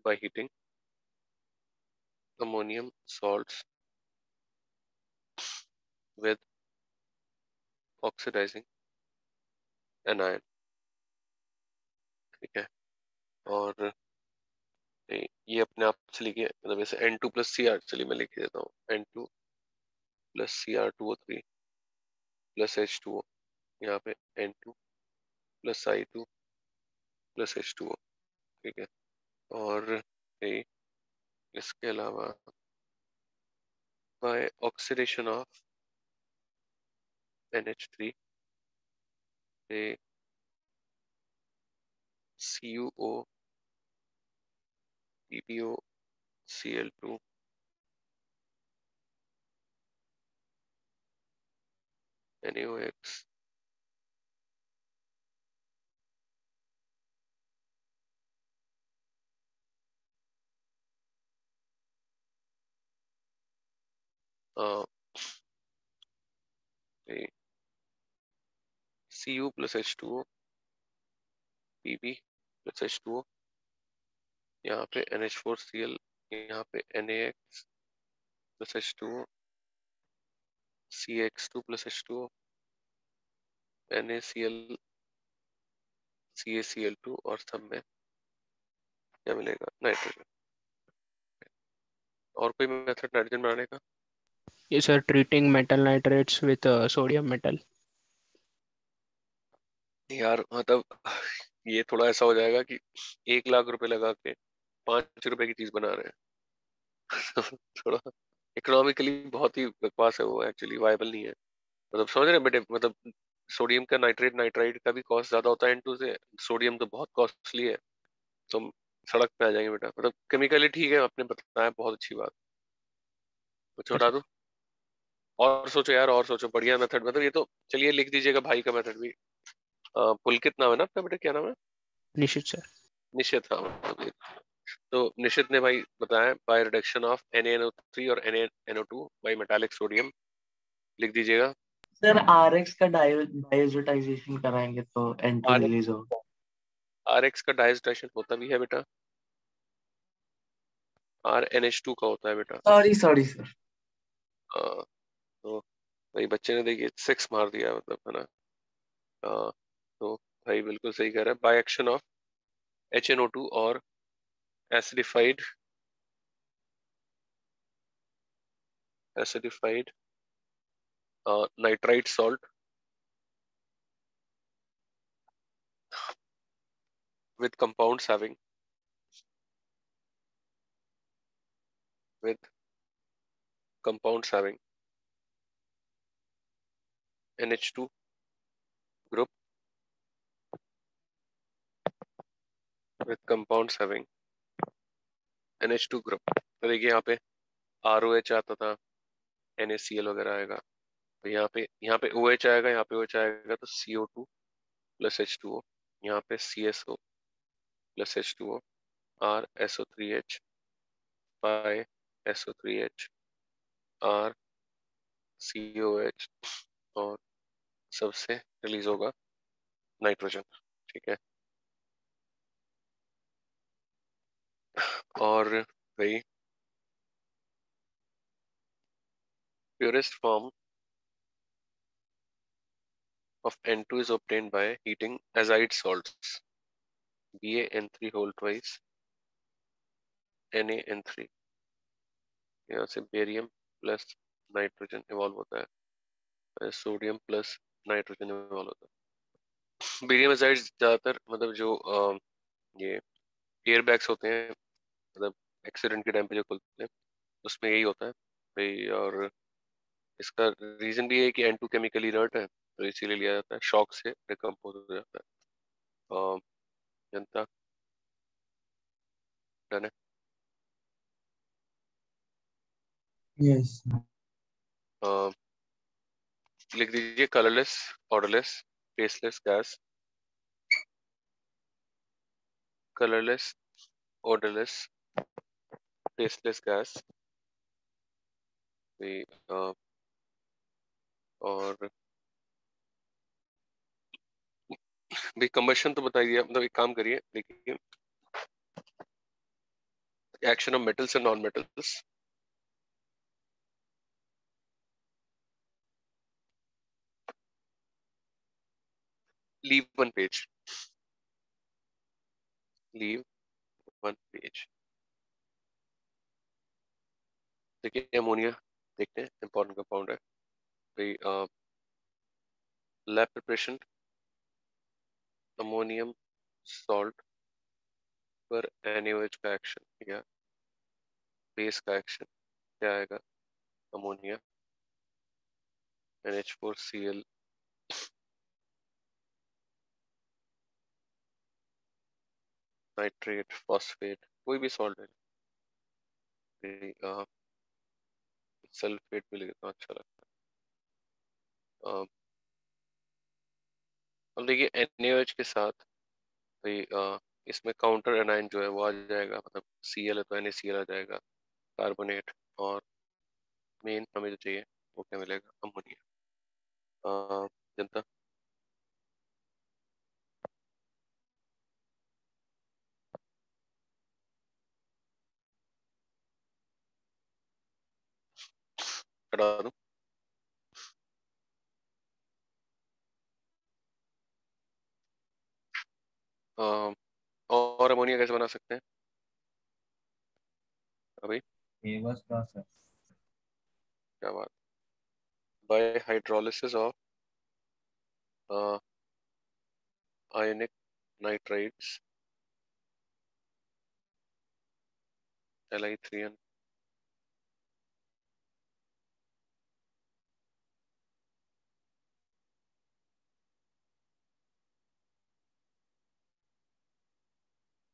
By heating ammonium salts with oxidising anion. ठीक है, और ये अपने आप से लिखिए, मतलब जैसे N2+Cr, चलिए मैं लिख देता हूँ, N2+Cr2O3 प्लस H2O, यहाँ पे N2+I2+H2O। ठीक है, और ये इसके अलावा बाय ऑक्सीडेशन ऑफ NH3 से CuO PbO Cl2 NaOX Cu plus H2O Pb plus H2O, यहाँ पे NH4Cl, यहाँ पे NaX plus H2O CX2 plus H2O NaCl CaCl2, और सब में क्या मिलेगा, नाइट्रोजन। और कोई मेथड नाइट्रोजन बनाने का? Yes, sir. Treating metal nitrates with sodium metal. यार मतलब ये थोड़ा ऐसा हो जाएगा कि 1 लाख रुपए लगा के 5 रुपए की चीज बना रहे हैं। थोड़ा इकोनॉमिकली बहुत ही बकवास है वो, एक्चुअली वायबल नहीं है। मतलब समझ रहे हैं बेटे, मतलब सोडियम का नाइट्रेट नाइट्राइड का भी कॉस्ट ज्यादा होता है N2 से, सोडियम तो बहुत कॉस्टली है, तो हम सड़क पे आ जाएंगे बेटा। मतलब केमिकली ठीक है, आपने बताया, बहुत अच्छी बात। कुछ Yes, बता दूं? और सोचो यार, और सोचो बढ़िया मेथड, मतलब ये तो चलिए लिख दीजिएगा भाई का मेथड भी। पुलकित नाम है ना आपका बेटा, क्या नाम है? Nishit sir. निशित, हाँ मतलब ये। तो निशित ने भाई बताया, बाय रिडक्शन ऑफ NaNO3 और NaNO2 बाय मेटालिक सोडियम, लिख दीजिएगा। सर RX का डायजोटाइजेशन कराएंगे तो N2 रिलीज होगा। RX का डायजोटाइजेशन होता भी है बेटा, RNH2 का होता है बेटा। Sorry sir. तो भाई बच्चे ने देखिए 6 मार दिया, मतलब है ना। तो भाई बिल्कुल सही कह रहा है, बाय एक्शन ऑफ HNO2 और acidified nitrite salt with compounds having NH2 group with compounds having NH2 group। तो देखिए यहाँ पे ROH आता था, NaCl वगैरह आएगा, तो यहाँ पे OH आएगा, यहाँ पे OH आएगा, तो CO2 प्लस H2O, यहाँ पे CSO plus H2O, RSO3H by SO3H RCOH, और सबसे रिलीज होगा नाइट्रोजन। ठीक है, और भाई purest form of N2 is obtained by heating azide salts BaN3 whole twice NaN3, यहाँ से बेरियम प्लस नाइट्रोजन इवॉल्व होता है, सोडियम प्लस नाइट्रोजन इवॉल्व होता है। बेरियम एजाइड ज्यादातर मतलब जो ये एयर बैग्स होते हैं, मतलब एक्सीडेंट के टाइम पे जो खुलते हैं, उसमें यही होता है भाई। और इसका रीजन भी है कि N2 केमिकली इनर्ट है, तो इसीलिए लिया जाता है, शॉक से डिकम्पोज हो जाता है। जनता डन है। Yes. लिख दीजिए, colourless odourless tasteless gas, colourless odourless tasteless gas भाई और भाई कंबशन तो बता दिया, मतलब एक काम करिए, देखिए action of metals and non metals. Leave one page, leave one page. देखिए अमोनिया देखते हैं, इंपॉर्टेंट कंपाउंड है भाई। लैब प्रिपरेशन, अमोनियम सॉल्ट पर NaOH का एक्शन या बेस का एक्शन क्या आएगा? अमोनिया NH4Cl नाइट्रेट फॉस्फेट, कोई भी सॉल्ट है, सल्फेट भी लिखना अच्छा लगता है। अब देखिए NaOH के साथ भाई इसमें काउंटर एनाइन जो है वो आ जाएगा, मतलब Cl है तो NaCl आ जाएगा, कार्बोनेट। और मेन हमें जो चाहिए वो क्या मिलेगा? अमोनिया। जनता हटा दूं? और अमोनिया कैसे बना सकते हैं अभी? Reverse process. क्या बात, bye hydrolysis of ionic nitrides Li3n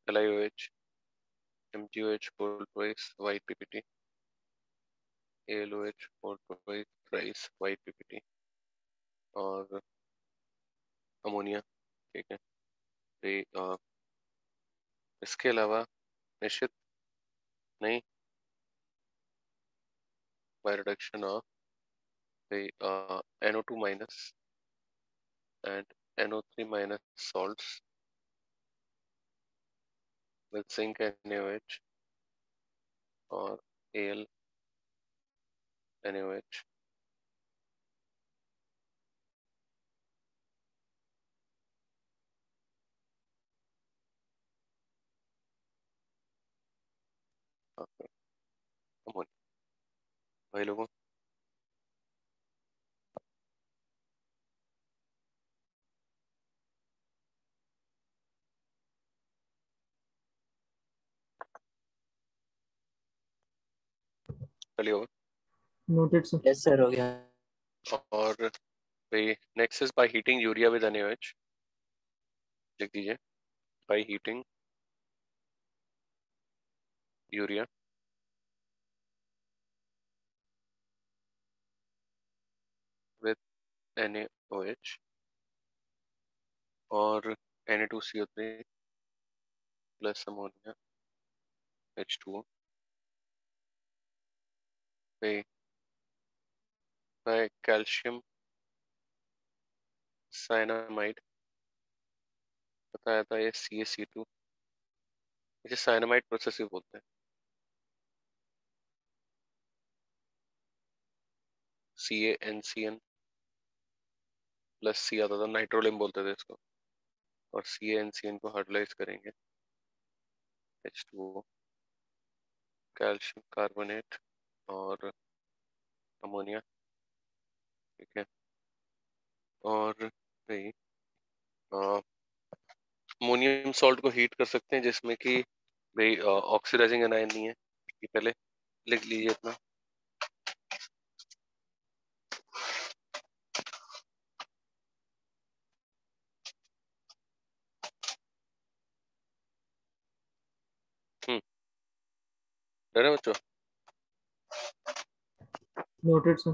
LiOH MgOH fold twice white PPT AlOH fold twice thrice white PPT और अमोनिया। ठीक है, इसके अलावा निश्चित नहीं, by reduction of the NO2 minus and NO3 minus salts with zinc NaOH or Al NaOH। Ammonia भाई लोगों, चलिए Noted, sir. यस सर हो गया। और भाई next is by heating urea with NaOH, लिख दीजिए by heating urea with NaOH और Na2CO3 plus ammonia H2O by calcium cyanamide, बताया था ये CaC2, इसे साइनामाइड प्रोसेस भी बोलते हैं, CaNCN प्लस C आता था, नाइट्रोलिम बोलते थे इसको, और CaNCN को हाइड्रोलाइज करेंगे H2O, कैल्शियम कार्बोनेट और अमोनिया। ठीक है, और भाई अमोनियम सॉल्ट को हीट कर सकते हैं जिसमें कि भाई ऑक्सीडाइजिंग एनायन नहीं है, ये पहले लिख लीजिए इतना। डर है बच्चों? Noted, sir.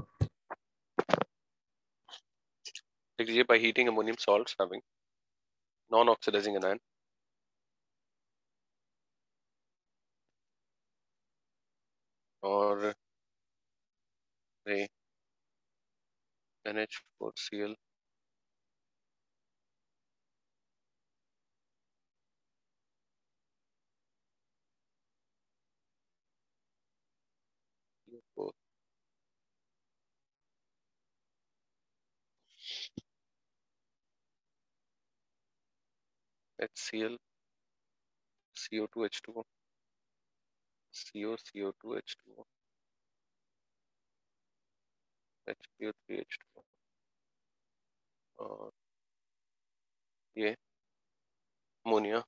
लिख लीजिए by heating ammonium salts having non oxidising anion और भाई NH4Cl CO4 HCl CO2H2O CO2H2O HCO3H2O और ये अमोनिया।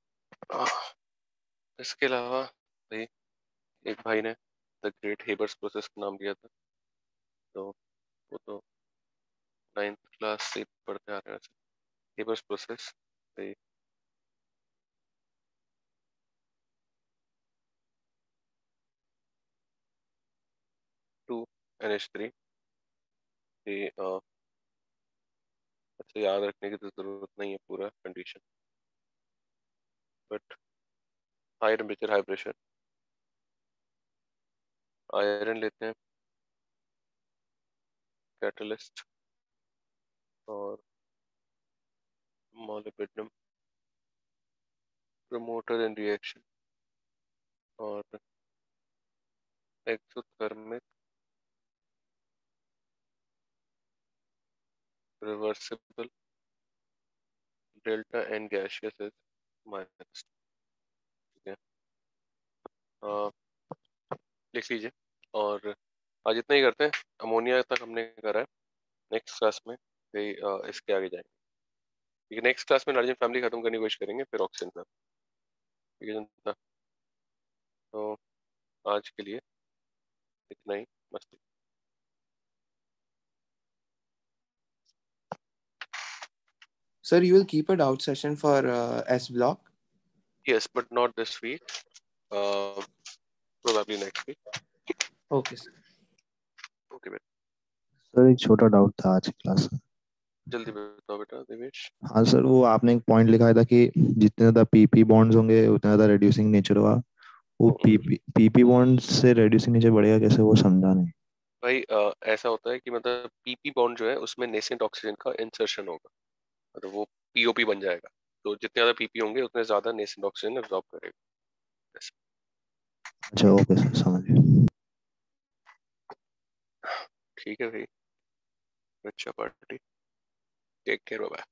इसके अलावा भाई एक भाई ने द ग्रेट हेबर्स प्रोसेस का नाम दिया था, तो वो तो 9th क्लास से पढ़ते आ रहे हैं। हेबर्स प्रोसेस भाई 2NH3 ये अच्छा याद रखने की तो जरूरत नहीं है पूरा condition, but high temperature high pressure iron लेते हैं कैटलिस्ट और मोलिब्डेनम प्रमोटर इन रिएक्शन और exothermic reversible delta n gaseous is minus. ठीक है, लिख लीजिए। और आज इतना ही करते हैं, अमोनिया तक हमने करा है। नेक्स्ट क्लास में फिर इसके आगे जाएंगे। ठीक है, नेक्स्ट क्लास में नाइट्रोजन फैमिली खत्म करने की कोशिश करेंगे, फिर ऑक्सीजन पर। ठीक है जनता, तो आज के लिए इतना ही। मस्ती। Sir, you will keep a doubt session for S block? Yes, but not this week. Probably next week. Okay, sir. Okay, बेटा सर एक छोटा डाउट था आज की क्लास में। जल्दी बताओ बेटा देवेश। हाँ सर, वो आपने एक पॉइंट लिखा था कि जितने ज्यादा पीपी बॉन्ड्स होंगे उतना ज्यादा रेड्यूसिंग नेचर होगा। वो पीपी बॉन्ड से रेड्यूसिंग नेचर बढ़ेगा कैसे, वो समझा नहीं। भाई ऐसा होता है कि मतलब पीपी बॉन्ड जो है उसमें नेसेंट ऑक्सीजन का इंसर्शन होगा, मतलब वो पीओपी बन जाएगा। तो जितने ज्यादा पीपी होंगे उतने ज्यादा नेसेंट ऑक्सीजन एब्जॉर्ब करेगा। ऐसा। अच्छा ओके सर, समझ गया। ठीक है भाई, अच्छा पार्टी, टेक केयर, बाय।